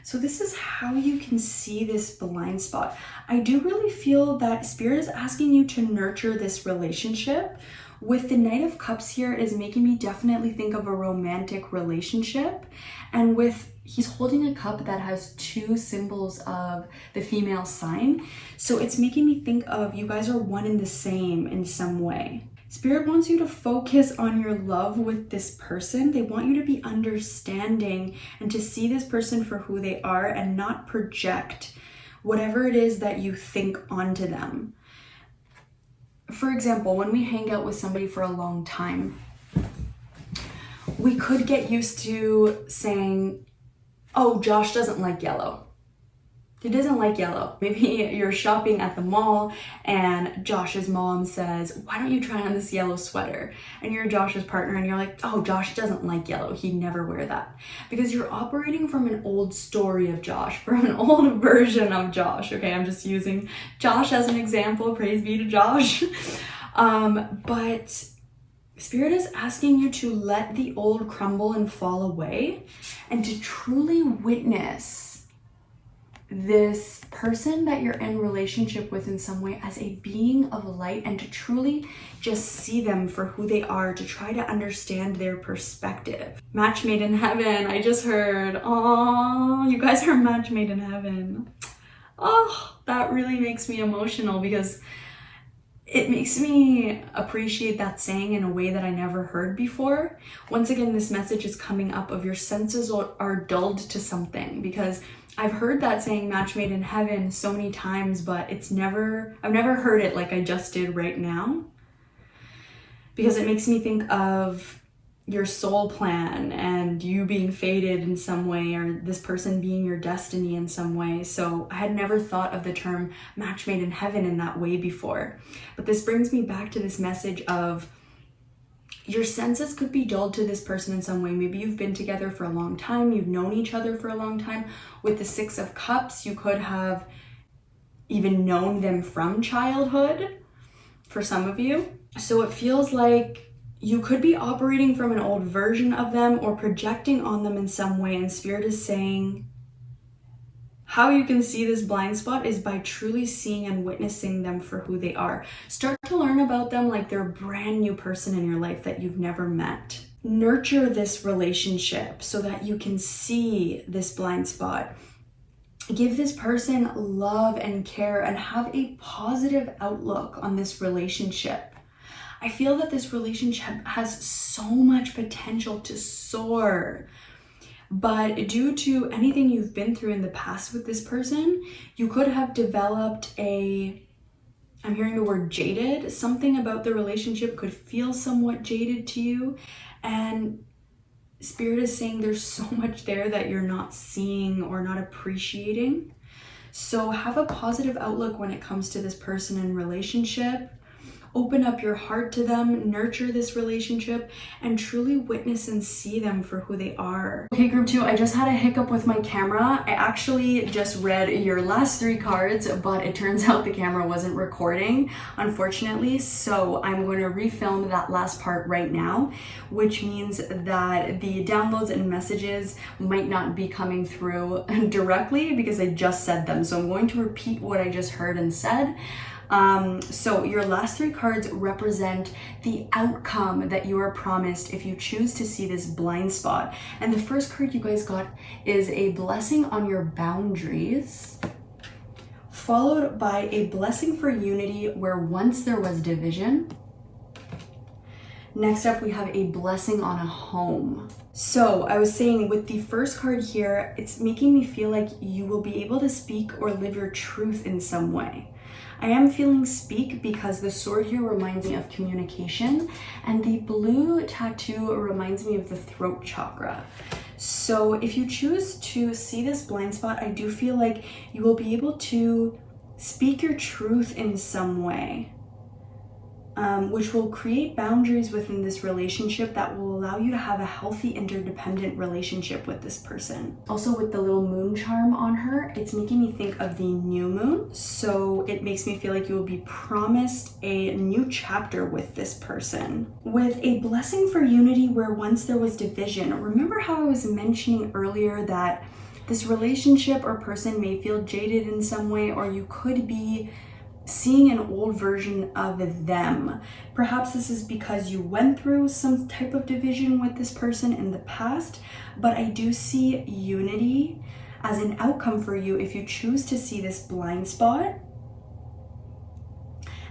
So this is how you can see this blind spot. I do really feel that Spirit is asking you to nurture this relationship. With the Knight of Cups here, it is making me definitely think of a romantic relationship. And with, he's holding a cup that has two symbols of the female sign. So it's making me think of you guys are one and the same in some way. Spirit wants you to focus on your love with this person. They want you to be understanding and to see this person for who they are and not project whatever it is that you think onto them. For example, when we hang out with somebody for a long time, we could get used to saying, oh, Josh doesn't like yellow. He doesn't like yellow. Maybe you're shopping at the mall and Josh's mom says, why don't you try on this yellow sweater? And you're Josh's partner and you're like, oh, Josh doesn't like yellow. He'd never wear that. Because you're operating from an old story of Josh, from an old version of Josh. Okay, I'm just using Josh as an example. Praise be to Josh. But Spirit is asking you to let the old crumble and fall away and to truly witness this person that you're in relationship with in some way as a being of light, and to truly just see them for who they are, to try to understand their perspective. Match made in heaven, I just heard. Oh, you guys are match made in heaven. Oh, that really makes me emotional because it makes me appreciate that saying in a way that I never heard before. Once again, this message is coming up of your senses are dulled to something, because I've heard that saying match made in heaven so many times, but I've never heard it like I just did right now, because it makes me think of your soul plan and you being fated in some way, or this person being your destiny in some way. So I had never thought of the term match made in heaven in that way before. But this brings me back to this message of your senses could be dulled to this person in some way. Maybe you've been together for a long time, you've known each other for a long time. With the Six of Cups, you could have even known them from childhood for some of you. So it feels like you could be operating from an old version of them or projecting on them in some way, and Spirit is saying how you can see this blind spot is by truly seeing and witnessing them for who they are. Start to learn about them like they're a brand new person in your life that you've never met. Nurture this relationship so that you can see this blind spot. Give this person love and care and have a positive outlook on this relationship. I feel that this relationship has so much potential to soar, but due to anything you've been through in the past with this person, you could have developed I'm hearing the word jaded. Something about the relationship could feel somewhat jaded to you, and Spirit is saying there's so much there that you're not seeing or not appreciating. So have a positive outlook when it comes to this person and relationship. Open up your heart to them, nurture this relationship, and truly witness and see them for who they are. Okay, group 2, I just had a hiccup with my camera. I actually just read your last 3 cards, but it turns out the camera wasn't recording, unfortunately. So I'm going to refilm that last part right now, which means that the downloads and messages might not be coming through directly because I just said them. So I'm going to repeat what I just heard and said. So your last 3 cards represent the outcome that you are promised if you choose to see this blind spot. And the first card you guys got is a blessing on your boundaries, followed by a blessing for unity where once there was division. Next up, we have a blessing on a home. So I was saying with the first card here, it's making me feel like you will be able to speak or live your truth in some way. I am feeling speak because the sword here reminds me of communication, and the blue tattoo reminds me of the throat chakra. So if you choose to see this blind spot, I do feel like you will be able to speak your truth in some way, which will create boundaries within this relationship that will allow you to have a healthy, interdependent relationship with this person. Also, with the little moon charm on her, it's making me think of the new moon. So it makes me feel like you will be promised a new chapter with this person. With a blessing for unity where once there was division. Remember how I was mentioning earlier that this relationship or person may feel jaded in some way, or you could be seeing an old version of them. Perhaps this is because you went through some type of division with this person in the past, but I do see unity as an outcome for you if you choose to see this blind spot.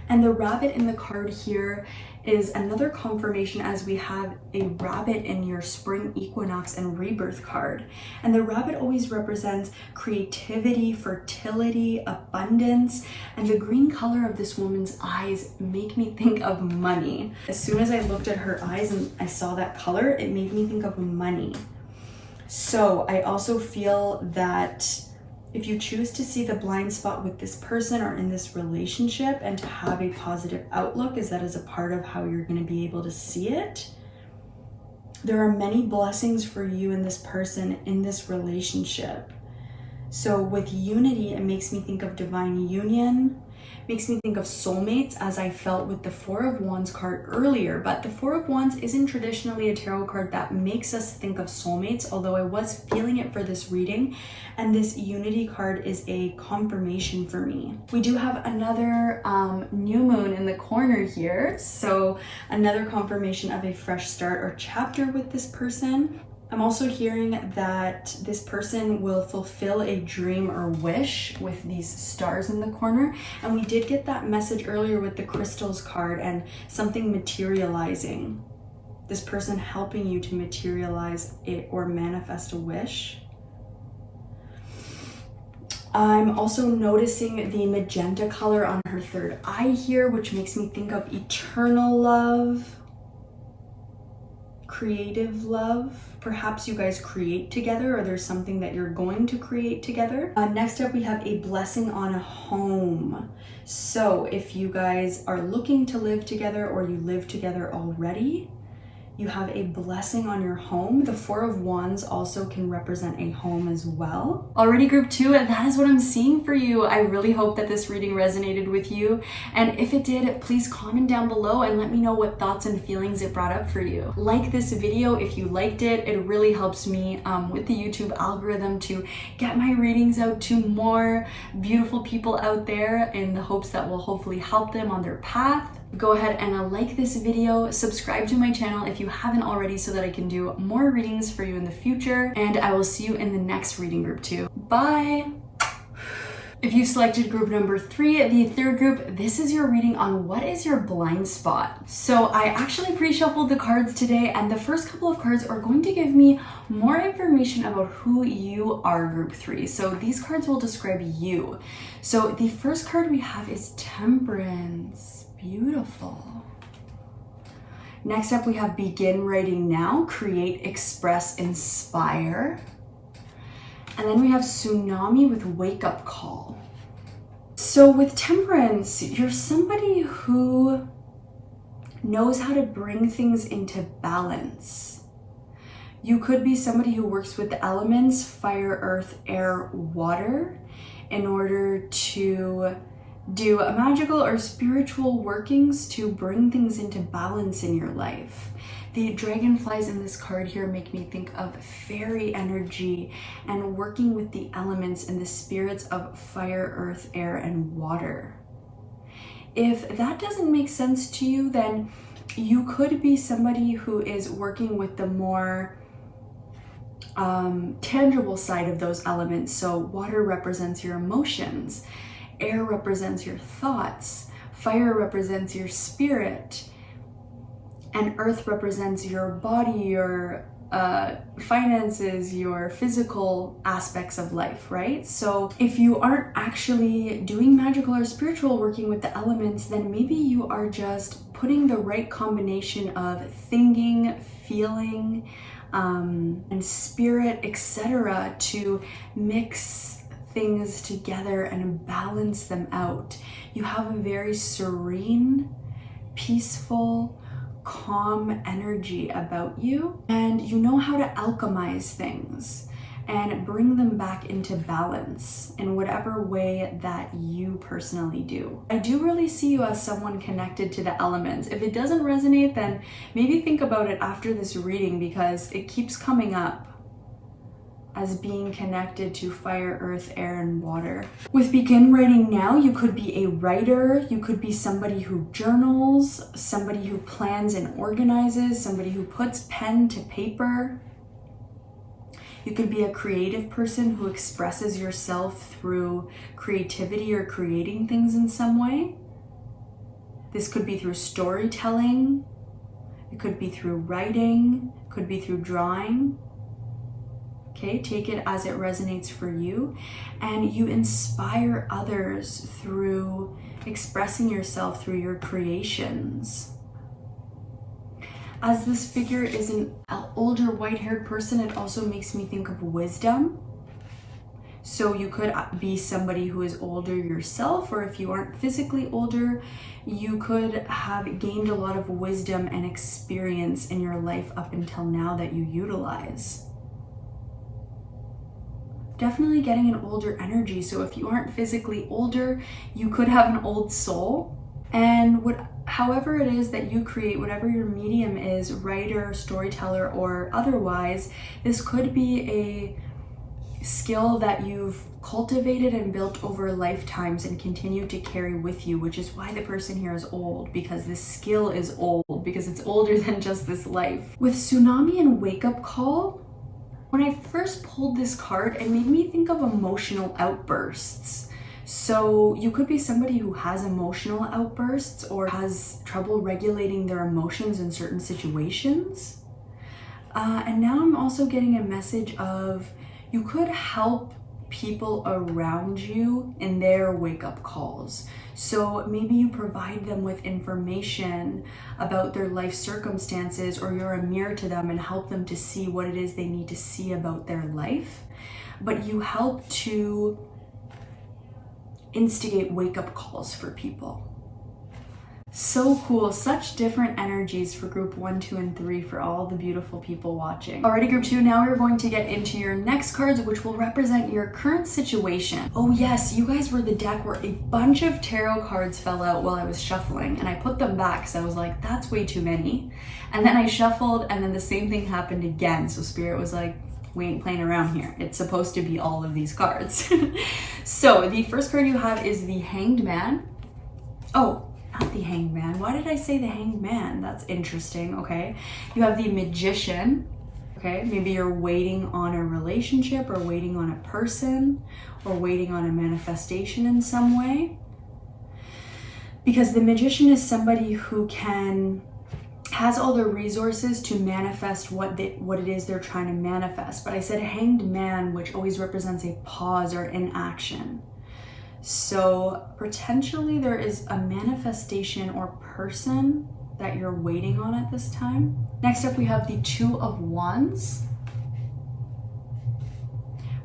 And the rabbit in the card here is another confirmation, as we have a rabbit in your spring equinox and rebirth card. And the rabbit always represents creativity, fertility, abundance, and the green color of this woman's eyes make me think of money. As soon as I looked at her eyes and I saw that color, it made me think of money. So I also feel that if you choose to see the blind spot with this person or in this relationship and to have a positive outlook, as that is a part of how you're going to be able to see it, there are many blessings for you and this person in this relationship. So with unity, it makes me think of divine union, makes me think of soulmates, as I felt with the Four of Wands card earlier. But the Four of Wands isn't traditionally a tarot card that makes us think of soulmates, although I was feeling it for this reading, and this unity card is a confirmation for me. We do have another new moon in the corner here, so another confirmation of a fresh start or chapter with this person. I'm also hearing that this person will fulfill a dream or wish with these stars in the corner. And we did get that message earlier with the crystals card and something materializing. This person helping you to materialize it or manifest a wish. I'm also noticing the magenta color on her third eye here, which makes me think of eternal love, creative love. Perhaps you guys create together, or there's something that you're going to create together. Next up, we have a blessing on a home. So if you guys are looking to live together or you live together already, you have a blessing on your home. The Four of Wands also can represent a home as well. Alrighty, group 2, that is what I'm seeing for you. I really hope that this reading resonated with you. And if it did, please comment down below and let me know what thoughts and feelings it brought up for you. Like this video if you liked it. It really helps me with the YouTube algorithm to get my readings out to more beautiful people out there in the hopes that will hopefully help them on their path. Go ahead and like this video, subscribe to my channel if you haven't already so that I can do more readings for you in the future, and I will see you in the next reading, group 2. Bye! If you selected group number 3, the third group, this is your reading on what is your blind spot. So I actually pre-shuffled the cards today, and the first couple of cards are going to give me more information about who you are, group 3. So these cards will describe you. So the first card we have is Temperance. Beautiful. Next up, we have Begin Writing Now, Create, Express, Inspire. And then we have Tsunami with Wake Up Call. So with Temperance, you're somebody who knows how to bring things into balance. You could be somebody who works with the elements, fire, earth, air, water, in order to do magical or spiritual workings to bring things into balance in your life. The dragonflies in this card here make me think of fairy energy and working with the elements and the spirits of fire, earth, air, and water. If that doesn't make sense to you, then you could be somebody who is working with the more tangible side of those elements. So water represents your emotions, air represents your thoughts, fire represents your spirit, and earth represents your body, your finances, your physical aspects of life, right? So if you aren't actually doing magical or spiritual working with the elements, then maybe you are just putting the right combination of thinking, feeling, and spirit, etc. to mix things together and balance them out. You have a very serene, peaceful, calm energy about you, and you know how to alchemize things and bring them back into balance in whatever way that you personally do. I do really see you as someone connected to the elements. If it doesn't resonate, then maybe think about it after this reading, because it keeps coming up as being connected to fire, earth, air, and water. With Begin Writing Now, you could be a writer, you could be somebody who journals, somebody who plans and organizes, somebody who puts pen to paper. You could be a creative person who expresses yourself through creativity or creating things in some way. This could be through storytelling, it could be through writing, it could be through drawing. Okay, take it as it resonates for you, and you inspire others through expressing yourself through your creations. As this figure is an older white-haired person, it also makes me think of wisdom. So you could be somebody who is older yourself, or if you aren't physically older, you could have gained a lot of wisdom and experience in your life up until now that you utilize. Definitely getting an older energy. So if you aren't physically older, you could have an old soul. And however it is that you create, whatever your medium is, writer, storyteller, or otherwise, this could be a skill that you've cultivated and built over lifetimes and continue to carry with you, which is why the person here is old, because this skill is old, because it's older than just this life. With Tsunami and Wake Up Call, when I first pulled this card, it made me think of emotional outbursts. So you could be somebody who has emotional outbursts or has trouble regulating their emotions in certain situations. And now I'm also getting a message of you could help people around you in their wake-up calls. So maybe you provide them with information about their life circumstances, or you're a mirror to them and help them to see what it is they need to see about their life. But you help to instigate wake-up calls for people. So cool. Such different energies for group 1, 2, and 3 for all the beautiful people watching. Alrighty, group 2, now we're going to get into your next cards, which will represent your current situation. Oh yes, you guys were the deck where a bunch of tarot cards fell out while I was shuffling, and I put them back because I was like, that's way too many. And then I shuffled, and then the same thing happened again. So Spirit was like, we ain't playing around here. It's supposed to be all of these cards. So the first card you have is the Hanged Man. Oh, not the Hanged Man. Why did I say the Hanged Man? That's interesting, okay. You have the Magician, okay. Maybe you're waiting on a relationship, or waiting on a person, or waiting on a manifestation in some way. Because the Magician is somebody who has all the resources to manifest what it is they're trying to manifest. But I said Hanged Man, which always represents a pause or inaction. So potentially there is a manifestation or person that you're waiting on at this time. Next up, we have the Two of Wands,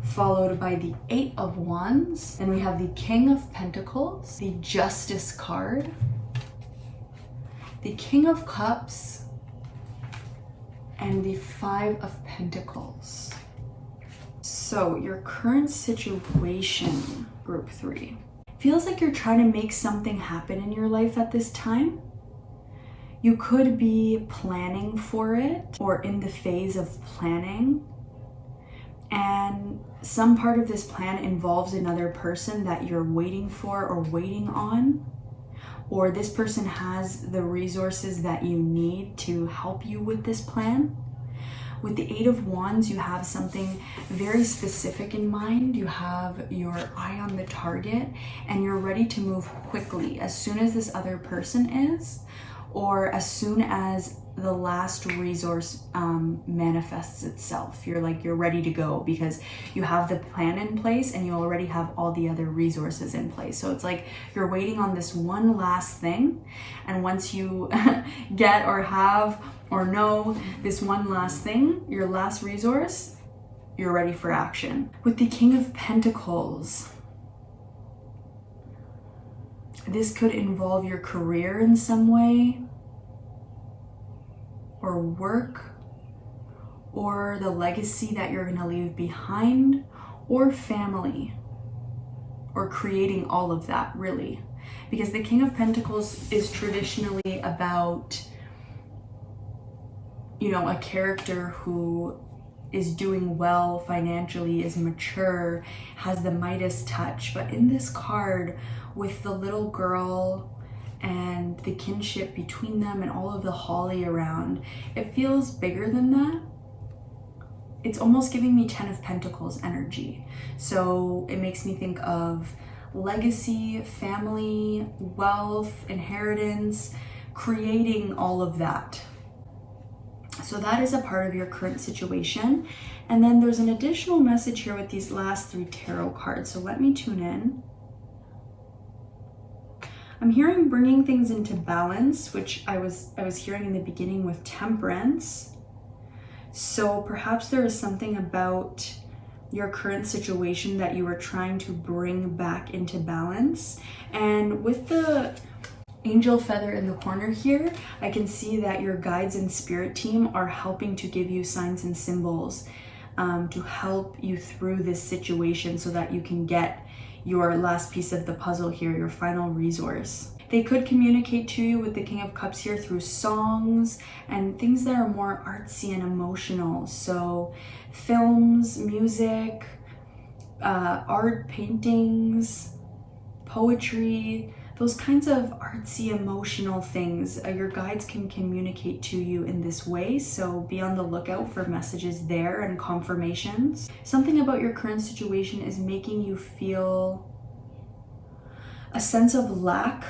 followed by the Eight of Wands. Then we have the King of Pentacles, the Justice card, the King of Cups, and the Five of Pentacles. So your current situation, group 3, feels like you're trying to make something happen in your life at this time. You could be planning for it, or in the phase of planning. And some part of this plan involves another person that you're waiting for or waiting on. Or this person has the resources that you need to help you with this plan. With the Eight of Wands, you have something very specific in mind. You have your eye on the target, and you're ready to move quickly as soon as this other person is, or as soon as the last resource manifests itself. You're ready to go because you have the plan in place and you already have all the other resources in place. So it's like you're waiting on this one last thing, and once you get or have or know this one last thing, your last resource, you're ready for action. With the King of Pentacles, this could involve your career in some way, or work, or the legacy that you're gonna leave behind, or family, or creating all of that, really. Because the King of Pentacles is traditionally about, a character who is doing well financially, is mature, has the Midas touch. But in this card, with the little girl and the kinship between them and all of the holly around, it feels bigger than that. It's almost giving me 10 of Pentacles energy. So it makes me think of legacy, family, wealth, inheritance, creating all of that. So that is a part of your current situation. And then there's an additional message here with these last 3 tarot cards. So let me tune in. I'm hearing bringing things into balance, which I was hearing in the beginning with Temperance. So perhaps there is something about your current situation that you are trying to bring back into balance. And with the angel feather in the corner here, I can see that your guides and spirit team are helping to give you signs and symbols to help you through this situation so that you can get your last piece of the puzzle here, your final resource. They could communicate to you with the King of Cups here through songs and things that are more artsy and emotional. So films, music, art, paintings, poetry, those kinds of artsy, emotional things. Your guides can communicate to you in this way, so be on the lookout for messages there and confirmations. Something about your current situation is making you feel a sense of lack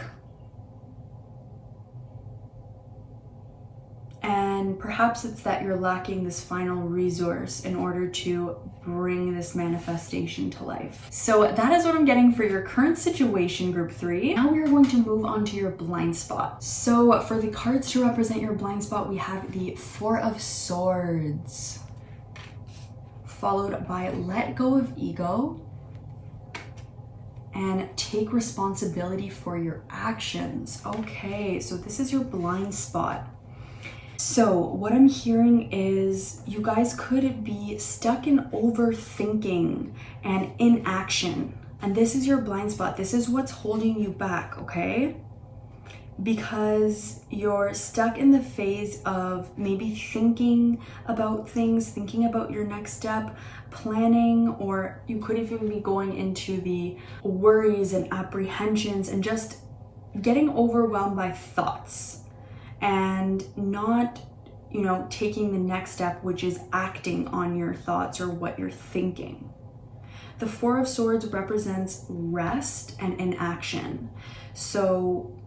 and And perhaps it's that you're lacking this final resource in order to bring this manifestation to life. So that is what I'm getting for your current situation, group 3. Now we are going to move on to your blind spot. So for the cards to represent your blind spot, we have the 4 of Swords, followed by Let Go of Ego and Take Responsibility for Your Actions. Okay, so this is your blind spot. So what I'm hearing is you guys could be stuck in overthinking and inaction. And this is your blind spot. This is what's holding you back, okay? Because you're stuck in the phase of maybe thinking about things, thinking about your next step, planning, or you could even be going into the worries and apprehensions and just getting overwhelmed by thoughts and not, taking the next step, which is acting on your thoughts or what you're thinking. The 4 of Swords represents rest and inaction. So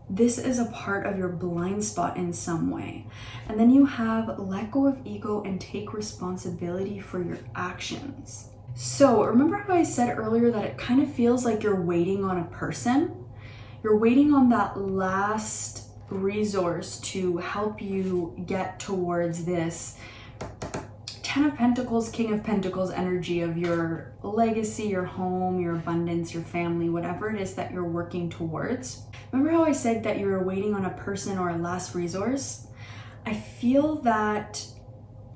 this is a part of your blind spot in some way. And then you have Let Go of Ego and Take Responsibility for Your Actions. So remember how I said earlier that it kind of feels like you're waiting on a person? You're waiting on that last resource to help you get towards this 10 of Pentacles, King of Pentacles energy of your legacy, your home, your abundance, your family, whatever it is that you're working towards. Remember how I said that you were waiting on a person or a last resource? I feel that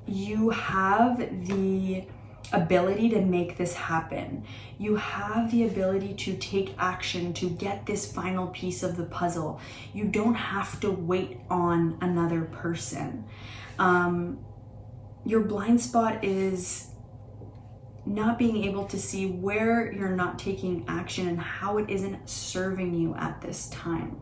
you have the ability to make this happen. You have the ability to take action to get this final piece of the puzzle. You don't have to wait on another person. Your blind spot is not being able to see where you're not taking action and how it isn't serving you at this time.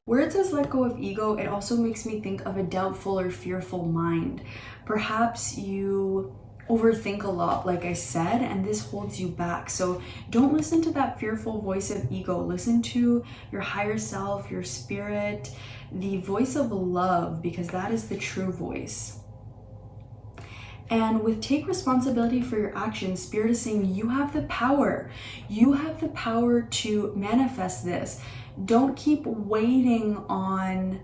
Where it says Let Go of Ego, it also makes me think of a doubtful or fearful mind. Perhaps you overthink a lot, like I said, and this holds you back. So don't listen to that fearful voice of ego. Listen to your higher self, your spirit, the voice of love, because that is the true voice. And with Take Responsibility for Your Actions, Spirit is saying you have the power. You have the power to manifest this. Don't keep waiting on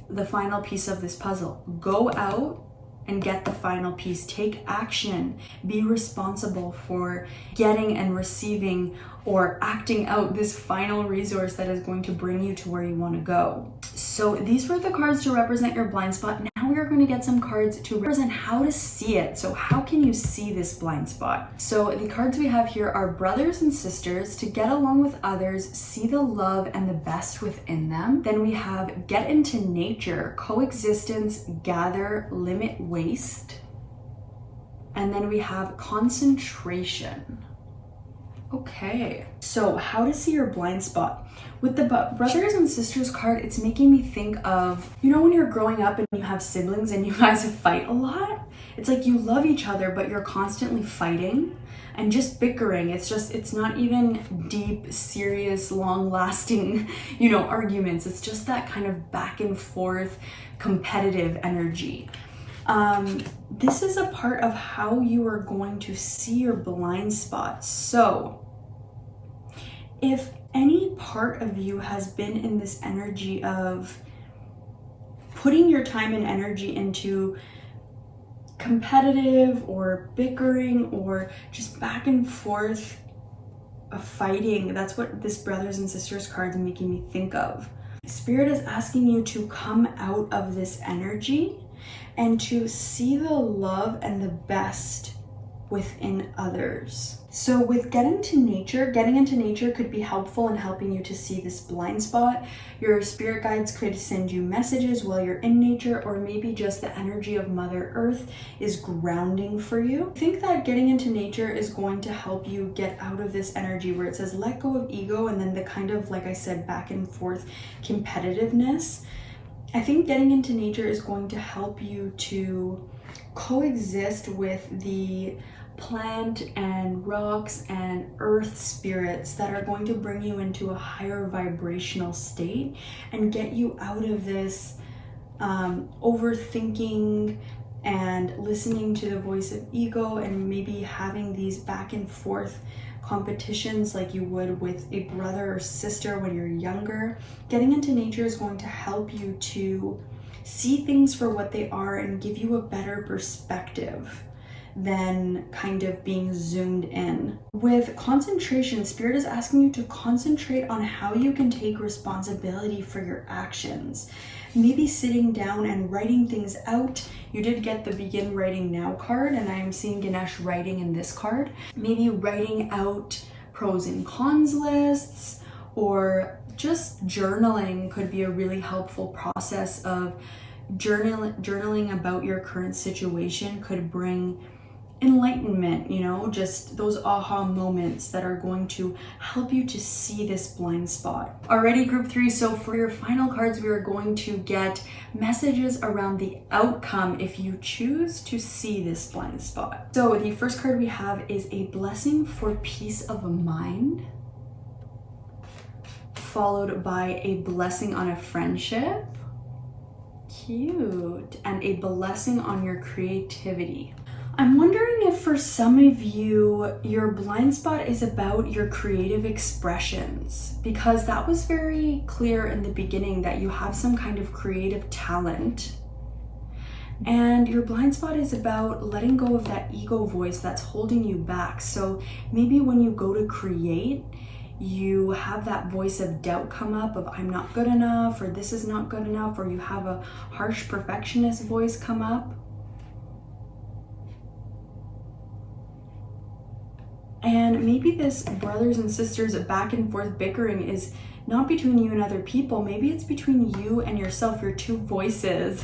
the final piece of this puzzle. Go out and get the final piece. Take action. Be responsible for getting and receiving or acting out this final resource that is going to bring you to where you want to go. So these were the cards to represent your blind spot. Now we are going to get some cards to represent how to see it. So how can you see this blind spot? So the cards we have here are brothers and sisters, to get along with others, see the love and the best within them. Then we have get into nature, coexistence, gather, limit, waste. And then we have concentration. Okay, so how to see your blind spot. With the brothers and sisters card, it's making me think of, when you're growing up and you have siblings and you guys fight a lot? It's like you love each other, but you're constantly fighting and just bickering. It's not even deep, serious, long-lasting, arguments. It's just that kind of back and forth, competitive energy. This is a part of how you are going to see your blind spots. So if any part of you has been in this energy of putting your time and energy into competitive or bickering or just back and forth of fighting, that's what this brothers and sisters card is making me think of. Spirit is asking you to come out of this energy and to see the love and the best within others. So with getting into nature could be helpful in helping you to see this blind spot. Your spirit guides could send you messages while you're in nature, or maybe just the energy of Mother Earth is grounding for you. I think that getting into nature is going to help you get out of this energy where it says let go of ego, and then the kind of, like I said, back and forth competitiveness. I think getting into nature is going to help you to coexist with the plant and rocks and earth spirits that are going to bring you into a higher vibrational state and get you out of this overthinking and listening to the voice of ego, and maybe having these back and forth competitions like you would with a brother or sister when you're younger. Getting into nature is going to help you to see things for what they are and give you a better perspective than kind of being zoomed in. With concentration, Spirit is asking you to concentrate on how you can take responsibility for your actions. Maybe sitting down and writing things out. You did get the Begin Writing Now card, and I am seeing Ganesh writing in this card. Maybe writing out pros and cons lists, or just journaling could be a really helpful process of journaling about your current situation. Could bring enlightenment, you know, just those aha moments that are going to help you to see this blind spot. Alrighty, group 3, so for your final cards, we are going to get messages around the outcome if you choose to see this blind spot. So the first card we have is a blessing for peace of mind, followed by a blessing on a friendship, cute, and a blessing on your creativity. I'm wondering if for some of you, your blind spot is about your creative expressions, because that was very clear in the beginning that you have some kind of creative talent, and your blind spot is about letting go of that ego voice that's holding you back. So maybe when you go to create, you have that voice of doubt come up of I'm not good enough, or this is not good enough, or you have a harsh perfectionist voice come up. And maybe this brothers and sisters back and forth bickering is not between you and other people. Maybe it's between you and yourself, your two voices.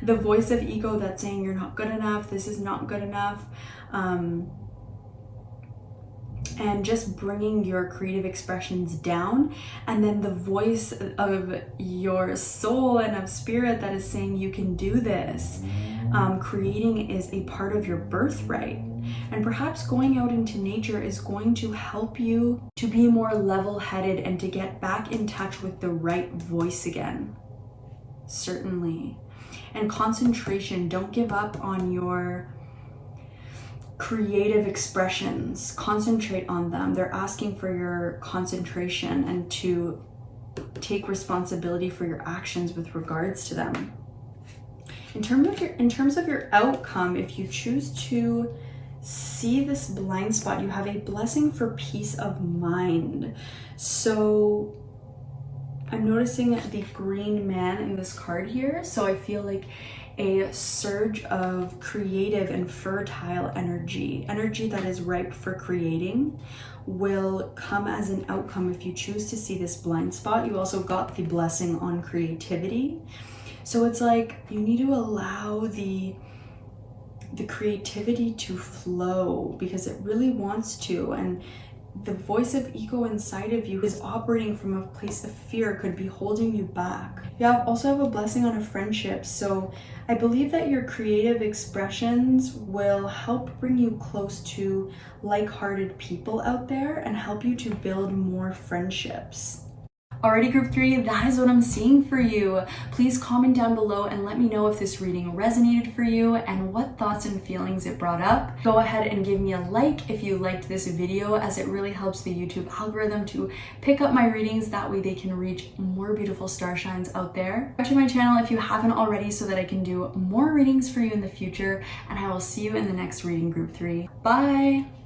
The voice of ego that's saying you're not good enough, this is not good enough. And just bringing your creative expressions down. And then the voice of your soul and of spirit that is saying you can do this. Creating is a part of your birthright. And perhaps going out into nature is going to help you to be more level-headed and to get back in touch with the right voice again. Certainly. And concentration, don't give up on your creative expressions. Concentrate on them. They're asking for your concentration and to take responsibility for your actions with regards to them. In terms of your outcome, if you choose to see this blind spot, you have a blessing for peace of mind. So I'm noticing the green man in this card here. So I feel like a surge of creative and fertile energy that is ripe for creating, will come as an outcome if you choose to see this blind spot. You also got the blessing on creativity. So it's like you need to allow the creativity to flow, because it really wants to, and the voice of ego inside of you is operating from a place of fear, could be holding you back. You also have a blessing on a friendship. So I believe that your creative expressions will help bring you close to like-hearted people out there and help you to build more friendships. Alrighty, group 3, that is what I'm seeing for you. Please comment down below and let me know if this reading resonated for you and what thoughts and feelings it brought up. Go ahead and give me a like if you liked this video, as it really helps the YouTube algorithm to pick up my readings. That way they can reach more beautiful star shines out there. Subscribe to my channel if you haven't already so that I can do more readings for you in the future, and I will see you in the next reading, group 3. Bye!